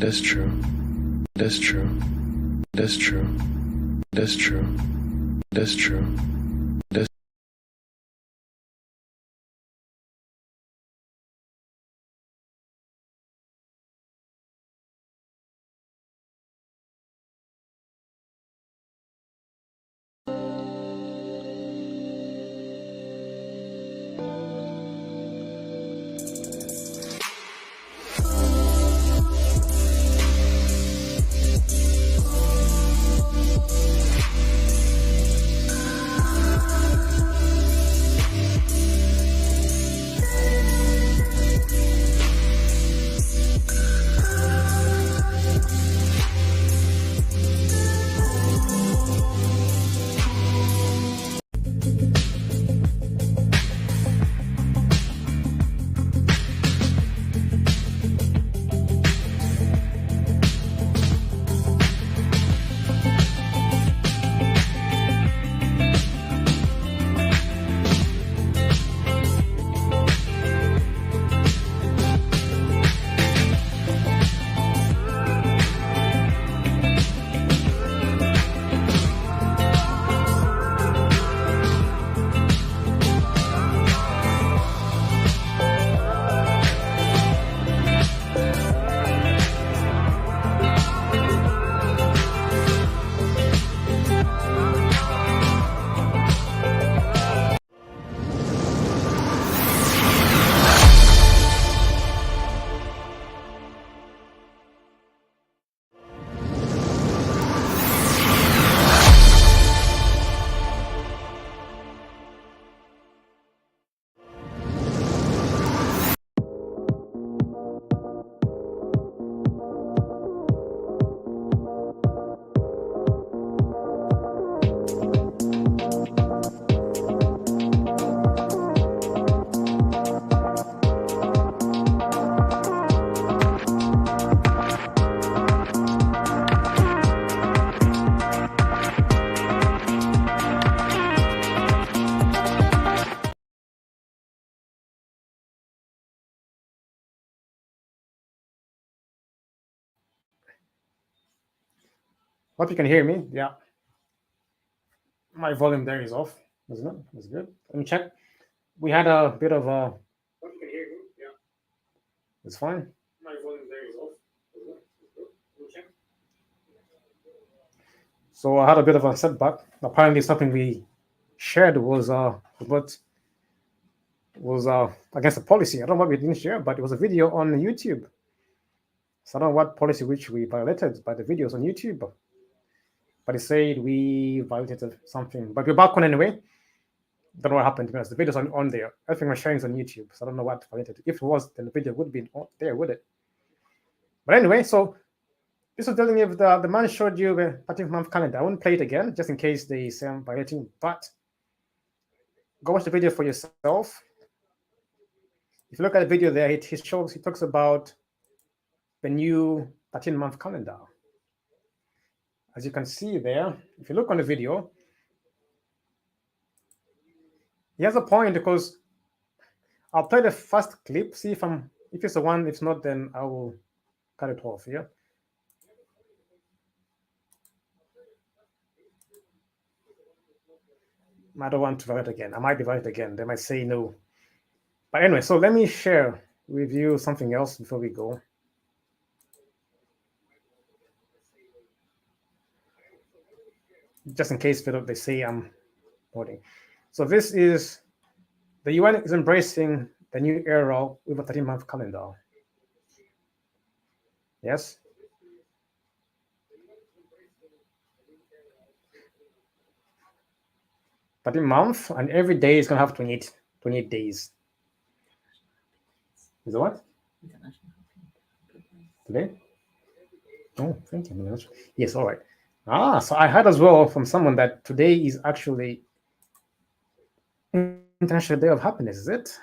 That's true. That's true. That's true. That's true. That's true. That's Hope you can hear me. Yeah. My volume there is off, isn't it? That's good. Let me check. We had a bit of a. Hope you can hear me. Yeah. It's fine. My volume there is off, isn't it? That's good. Let me check. So I had a bit of a setback. Apparently, something we shared was against the policy. I don't know what we didn't share, but it was a video on YouTube. So I don't know what policy which we violated by the videos on YouTube. But it said we violated something. But we're back on anyway. Don't know what happened because the video's on there. Everything we're sharing is on YouTube. So I don't know what violated. If it was, then the video would be there, would it? But anyway, so this was dealing with the man showed you the 13th-month calendar. I won't play it again just in case they say I'm violating, but go watch the video for yourself. If you look at the video there, he talks about the new 13-month calendar. As you can see there, if you look on the video, he has a point because I'll play the first clip, see if it's the one. If not, then I will cut it off here. I don't want to violate again. I might be violate again. They might say no. But anyway, so let me share with you something else before we go. Just in case they say I'm voting. So this is, the UN is embracing the new era with a 13-month calendar. Yes? But a month, and every day is going to have 28 days. Is that what? Today? Oh, thank you. Yes, all right. So I heard as well from someone that today is actually International Day of Happiness, is it?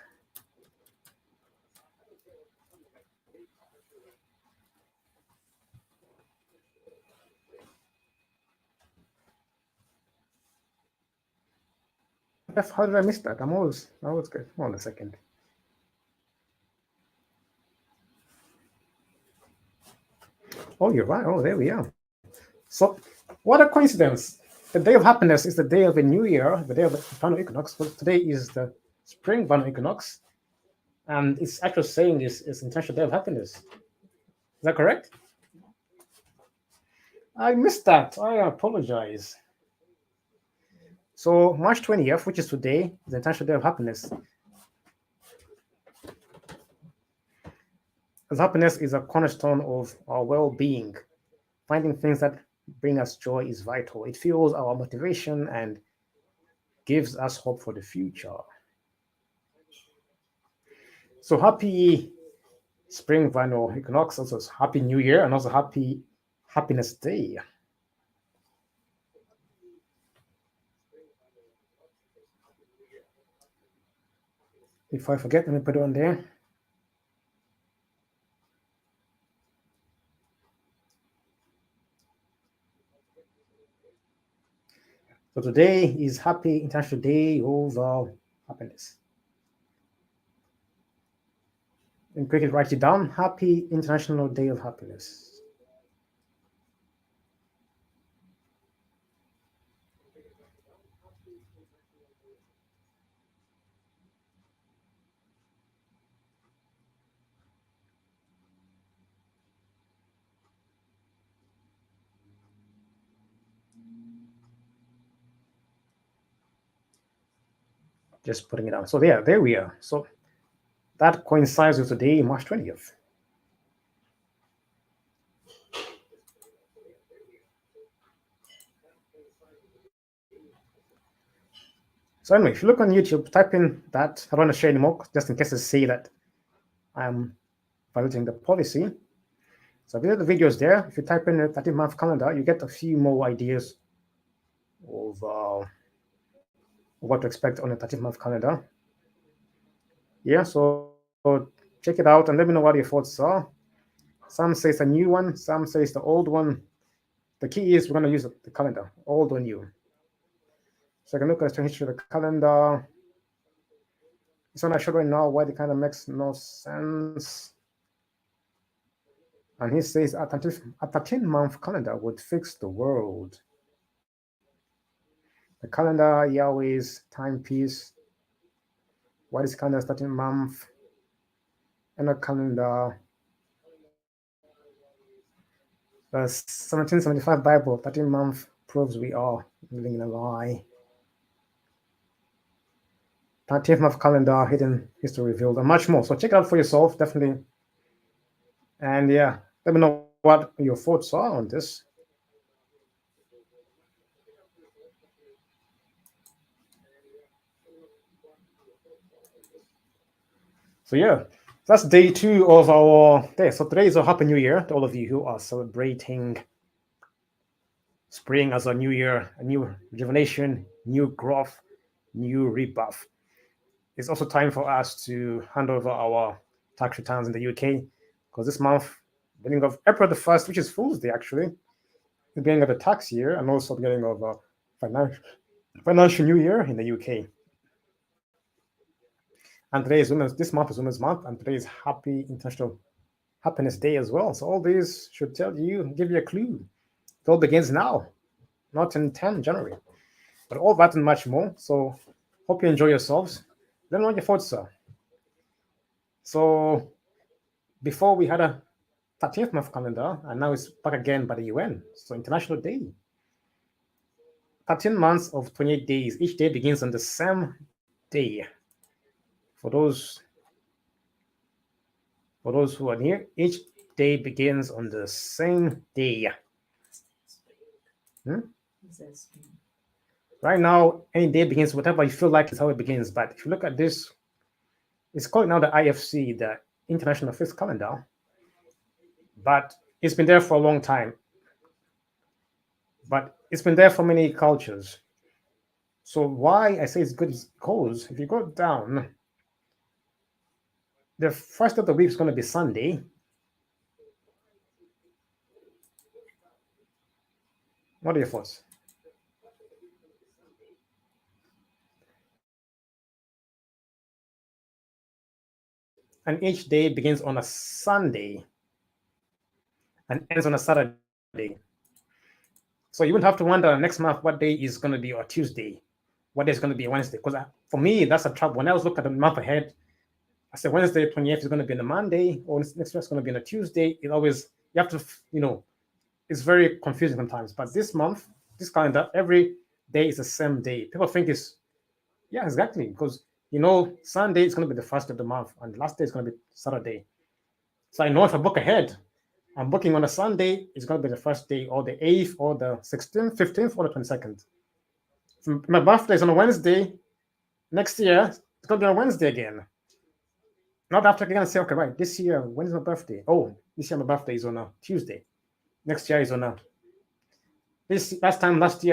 How did I miss that? I'm always good. Hold on a second. Oh, you're right. Oh, there we are. So, what a coincidence. The day of happiness is the day of a new year, the day of the vernal equinox. But today is the spring vernal equinox. And it's actually saying this is International Day of Happiness. Is that correct? I missed that. I apologize. So, March 20th, which is today, is the International Day of Happiness. As happiness is a cornerstone of our well being. Finding things that bring us joy is vital. It fuels our motivation and gives us hope for the future. So happy spring vernal equinox, also happy new year, and also happy happiness day. If I forget, let me put it on there. So today is Happy International Day of Happiness. And quickly write it down. Happy International Day of Happiness. Just putting it down. So there we are. So that coincides with today, March 20th. So anyway, if you look on YouTube, type in that. I don't want to share anymore, just in case they say that I'm violating the policy. So these are the videos there. If you type in the 13-month calendar, you get a few more ideas of what to expect on the 13-month calendar. Yeah, so check it out and let me know what your thoughts are. Some say it's a new one, some say it's the old one. The key is we're going to use the calendar, old or new. So I can look at the history of the calendar. This one I showed right now, why it kind of makes no sense. And he says a 13-month calendar would fix the world. The calendar, Yahweh's timepiece. Why is calendar 13-month? And a calendar. The 1775 Bible, 13-month proves we are living in a lie. 13th-month calendar, hidden history revealed, and much more. So check it out for yourself, definitely. And yeah, let me know what your thoughts are on this. So yeah, that's day 2 of our day. So today is a Happy New Year to all of you who are celebrating spring as a new year, a new rejuvenation, new growth, new rebirth. It's also time for us to hand over our tax returns in the UK, because this month, beginning of April the 1st, which is Fool's Day actually, the beginning of the tax year, and also the beginning of financial new year in the UK. And today is this month is Women's Month, and today is Happy International Happiness Day as well. So all these should tell you, give you a clue. It all begins now, not in 10 January. But all that and much more. So hope you enjoy yourselves. Let me know what your thoughts are. So before we had a 13th month calendar, and now it's back again by the UN. So International Day. 13 months of 28 days. Each day begins on the same day. For those who are near, each day begins on the same day. Right now, any day begins whatever you feel like is how it begins. But if you look at this, it's called now the IFC, the International Fixed Calendar. But it's been there for a long time. But it's been there for many cultures. So why I say it's good is because if you go down, the first of the week is going to be Sunday. What are your thoughts? And each day begins on a Sunday. and ends on a Saturday. So you wouldn't have to wonder next month what day is going to be a Tuesday, what day is going to be a Wednesday. Because for me, that's a trouble. When I was looking at the month ahead, I said Wednesday 28th is going to be on a Monday, or next week is going to be on a Tuesday. It always, you have to, it's very confusing sometimes. But this month, this calendar, every day is the same day. People think it's, yeah, exactly. Because, Sunday is going to be the first of the month, and the last day is going to be Saturday. So I know if I book ahead, I'm booking on a Sunday, it's going to be the first day, or the 8th, or the 16th, 15th, or the 22nd. So my birthday is on a Wednesday. Next year, it's going to be on Wednesday again. Not after again and say, okay, right, this year, when is my birthday? Oh, this year my birthday is on a Tuesday. Next year is on a, this year, when was the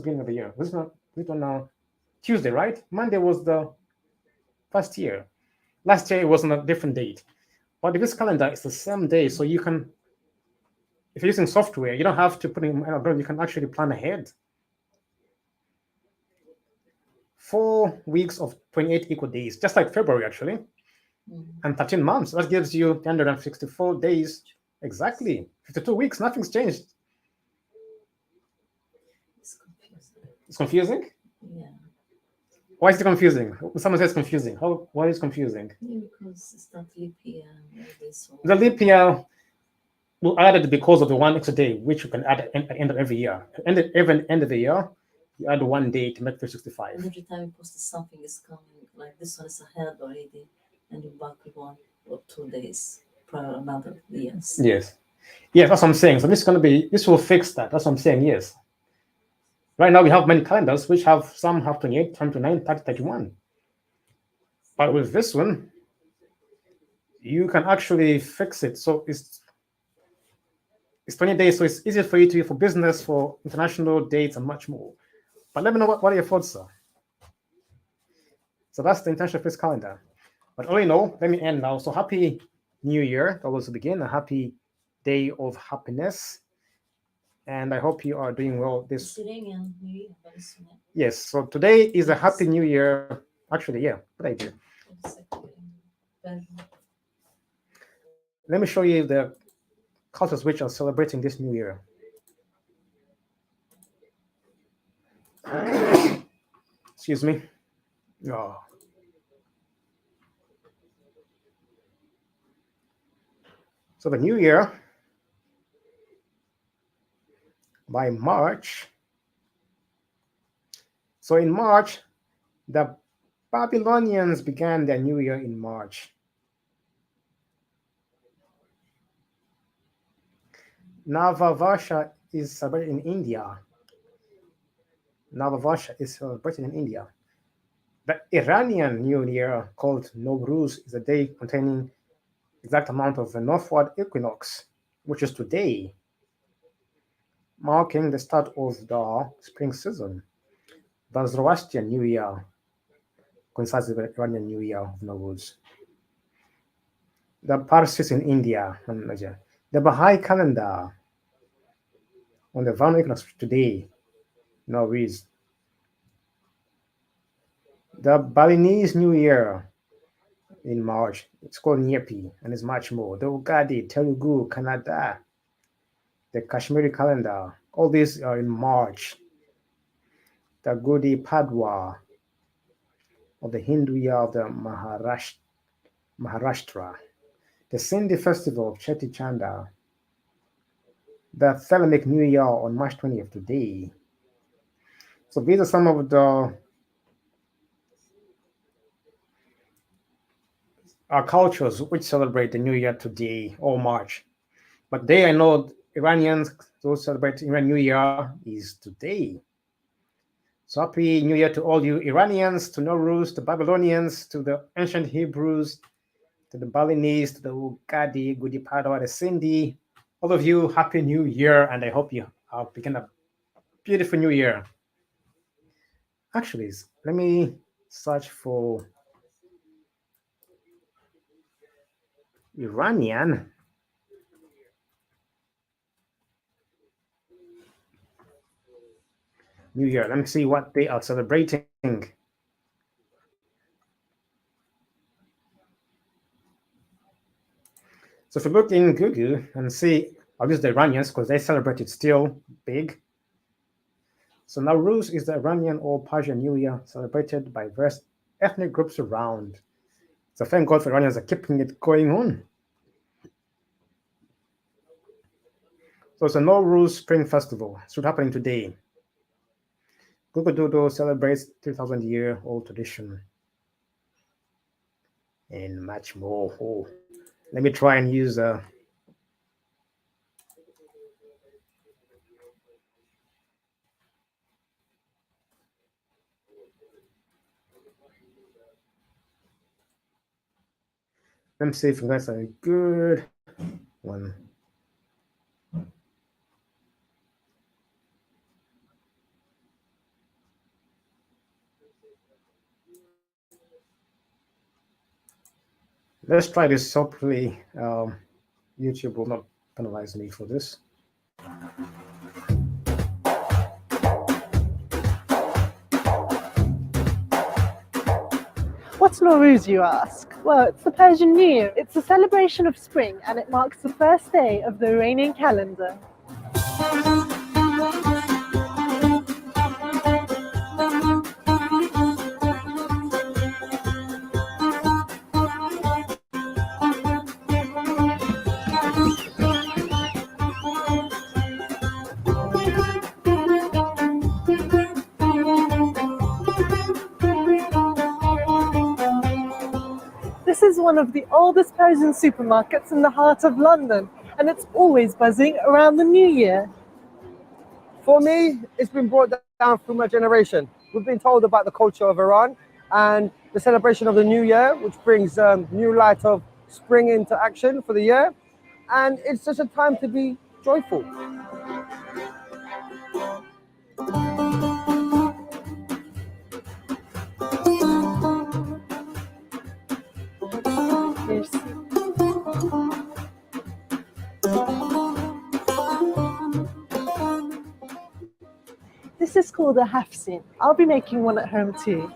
beginning of the year? Was it on a Tuesday, right? Monday was the first year. Last year it was on a different date. But this calendar is the same day, so you can, if you're using software, you don't have to put in, you can actually plan ahead. 4 weeks of 28 equal days, just like February actually, and 13 months. That gives you 364 days, exactly. 52 weeks, nothing's changed. It's confusing? Yeah. Why is it confusing? Someone says confusing. Why is it confusing? Yeah, because it's not leap year. The leap year will add it because of the one extra day, which you can add at the end of every year. End of the year, you add 1 day to make 365. And every time you post something is coming, like this one is ahead already, and you back with 1 or 2 days prior another years. Yes, that's what I'm saying. So this will fix that. That's what I'm saying. Yes. Right now we have many calendars which some have 28, 29, 30, 31. But with this one, you can actually fix it. So it's 20 days, so it's easier for you to for business, for international dates, and much more. But let me know what your thoughts are. So that's the intention of this calendar. But all in all, let me end now. So happy New Year. That was to begin. A happy day of happiness. And I hope you are doing well this. Yes. So today is a happy New Year. Actually, yeah. Good idea. Let me show you the cultures which are celebrating this New Year. Excuse me. Oh. So the New Year, by March. So in March, the Babylonians began their New Year in March. Navavarsha is celebrated in India. Navavarsha is celebrated in India. The Iranian New Year, called Nowruz, is a day containing exact amount of the northward equinox, which is today, marking the start of the spring season. The Zoroastrian New Year coincides with the Iranian New Year of Nowruz. The Parsis in India, the Baha'i calendar on the vernal equinox today, Nowruz. The Balinese New Year in March, it's called Nyepi, and it's much more. The Ugadi, Telugu, Kannada, the Kashmiri calendar, all these are in March. The Gudi Padwa, of the Hindu year of the Maharashtra, the Sindhi festival of Cheti Chanda, the Thelemic New Year on March 20th today. So these are some of the cultures which celebrate the New Year today or March. But today I know Iranians, those celebrate Iranian New Year is today. So happy New Year to all you Iranians, to Nowruz, to Babylonians, to the ancient Hebrews, to the Balinese, to the Ugadi, Gudi Padwa, the Sindhi. All of you, happy New Year, and I hope you begin a beautiful New Year. Actually, let me search for Iranian New Year. Let me see what they are celebrating. So if you look in Google and see, I'll use the Iranians because they celebrate it still big. So Nowruz is the Iranian or Persian New Year celebrated by various ethnic groups around. So thank God for Iranians are keeping it going on. So it's a Nowruz Spring Festival. It's happening today. Google Doodle celebrates 3,000-year-old tradition and much more. Oh, let me try and use let me see if that's a good one. Let's try this. Hopefully, YouTube will not penalize me for this. What's Nowruz, you ask? Well, it's the Persian New Year. It's a celebration of spring, and it marks the first day of the Iranian calendar. This is one of the oldest Persian supermarkets in the heart of London, and it's always buzzing around the New Year. For me, it's been brought down through my generation. We've been told about the culture of Iran and the celebration of the New Year, which brings new light of spring into action for the year. And it's just a time to be joyful. This is called a hafsin. I'll be making one at home too.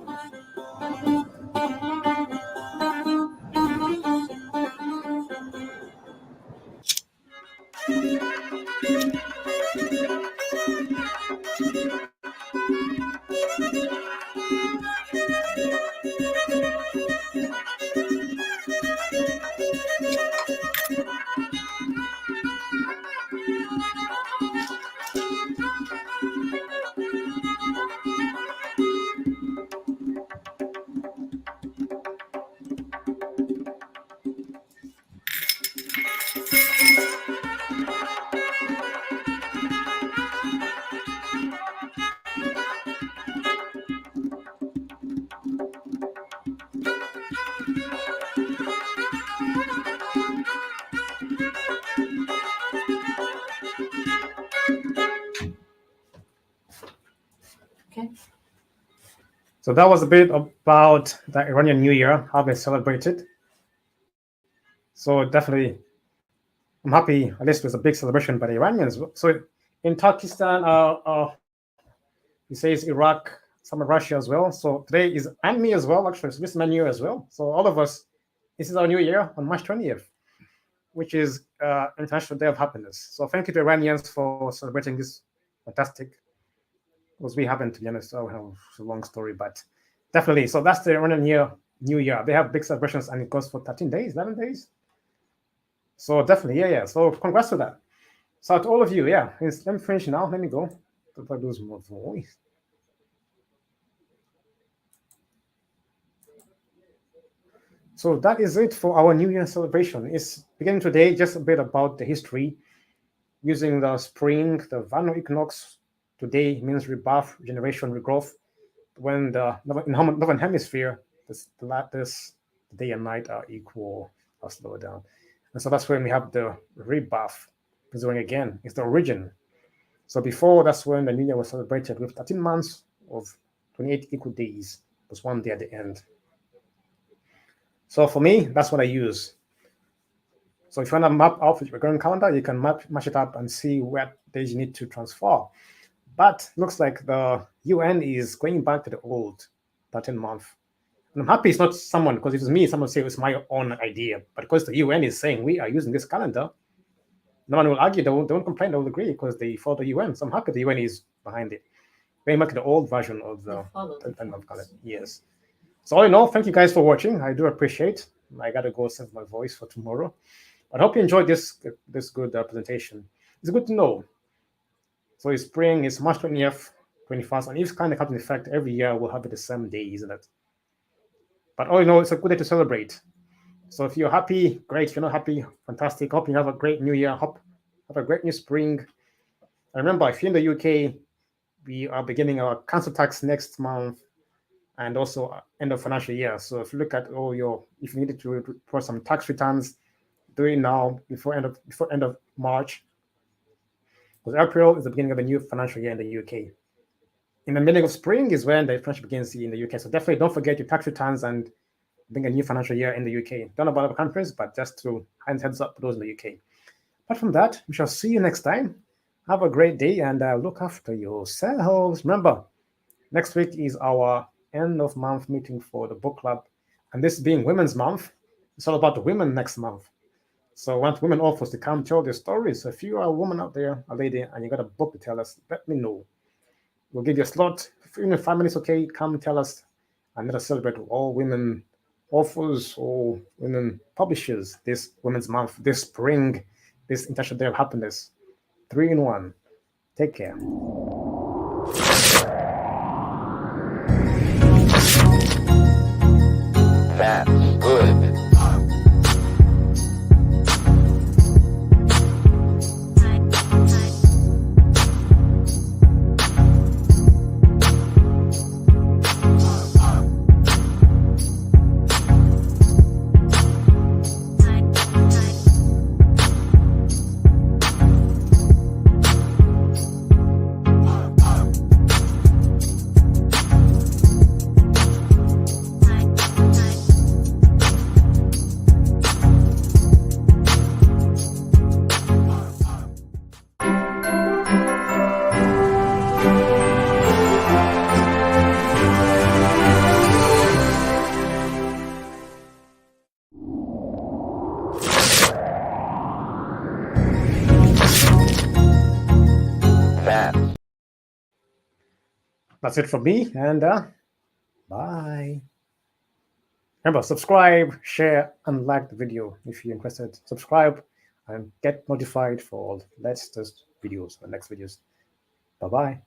So that was a bit about the Iranian New Year, how they celebrate it. So definitely, I'm happy. At least it was a big celebration by the Iranians. So in Pakistan, it says Iraq, some of Russia as well. So today is and me as well. Actually, so this is my New Year as well. So all of us, this is our New Year on March 20th, which is International Day of Happiness. So thank you to Iranians for celebrating this fantastic. Because we haven't, to be honest, so it's a long story, but definitely. So that's the Iranian New Year. They have big celebrations, and it goes for 13 days, 11 days. So definitely, yeah. So congrats to that. So to all of you, yeah. Let me finish now. Let me go. If I lose more voice. So that is it for our New Year celebration. It's beginning today, just a bit about the history. Using the spring, the vernal equinox today means rebirth, regeneration, regrowth. When the northern hemisphere, this day and night are equal. I'll slow it down. And so that's when we have the rebirth. Going again, it's the origin. So before, that's when the New Year was celebrated with 13 months of 28 equal days, plus one day at the end. So for me, that's what I use. So if you want to map out your current calendar, you can match it up and see what days you need to transfer. But looks like the UN is going back to the old 13-month. And I'm happy it's not someone, because if it's me, someone say it's my own idea. But because the UN is saying we are using this calendar, no one will argue, they won't complain, they will agree because they follow the UN. So I'm happy the UN is behind it. Very much the old version of the end of calendar. Yes. So all in all, thank you guys for watching. I do appreciate. I gotta go send my voice for tomorrow. But I hope you enjoyed this good presentation. It's good to know. So it's spring, it's March 20th, 21st, and if kind of comes in effect every year, we'll have it the same day, isn't it? But all in all, it's a good day to celebrate. So if you're happy, great. If you're not happy, fantastic. Hope you have a great new year. Hope have a great new spring. And remember, if you're in the UK, we are beginning our council tax next month, and also end of financial year. So if you look at all if you needed to report some tax returns, do it now before end of March, because April is the beginning of a new financial year in the UK. In the middle of spring is when the financial begins in the UK. So definitely don't forget your tax returns and bring a new financial year in the UK. Don't know about other countries, but just to heads up for those in the UK. Apart from that, we shall see you next time. Have a great day and look after yourselves. Remember, next week is our end of month meeting for the book club, and this being Women's Month, it's all about the women next month. So I want women authors to come tell their stories. So if you are a woman out there, a lady, and you got a book to tell us, let me know. We'll give you a slot. Even 5 minutes, okay, come tell us, and let us celebrate all women authors, all women publishers this Women's Month, this spring, this International Day of Happiness. 3 in 1. Take care. That's good. That's it from me, and bye. Remember, subscribe, share, and like the video if you're interested. Subscribe and get notified for all latest videos, the next videos. Bye-bye.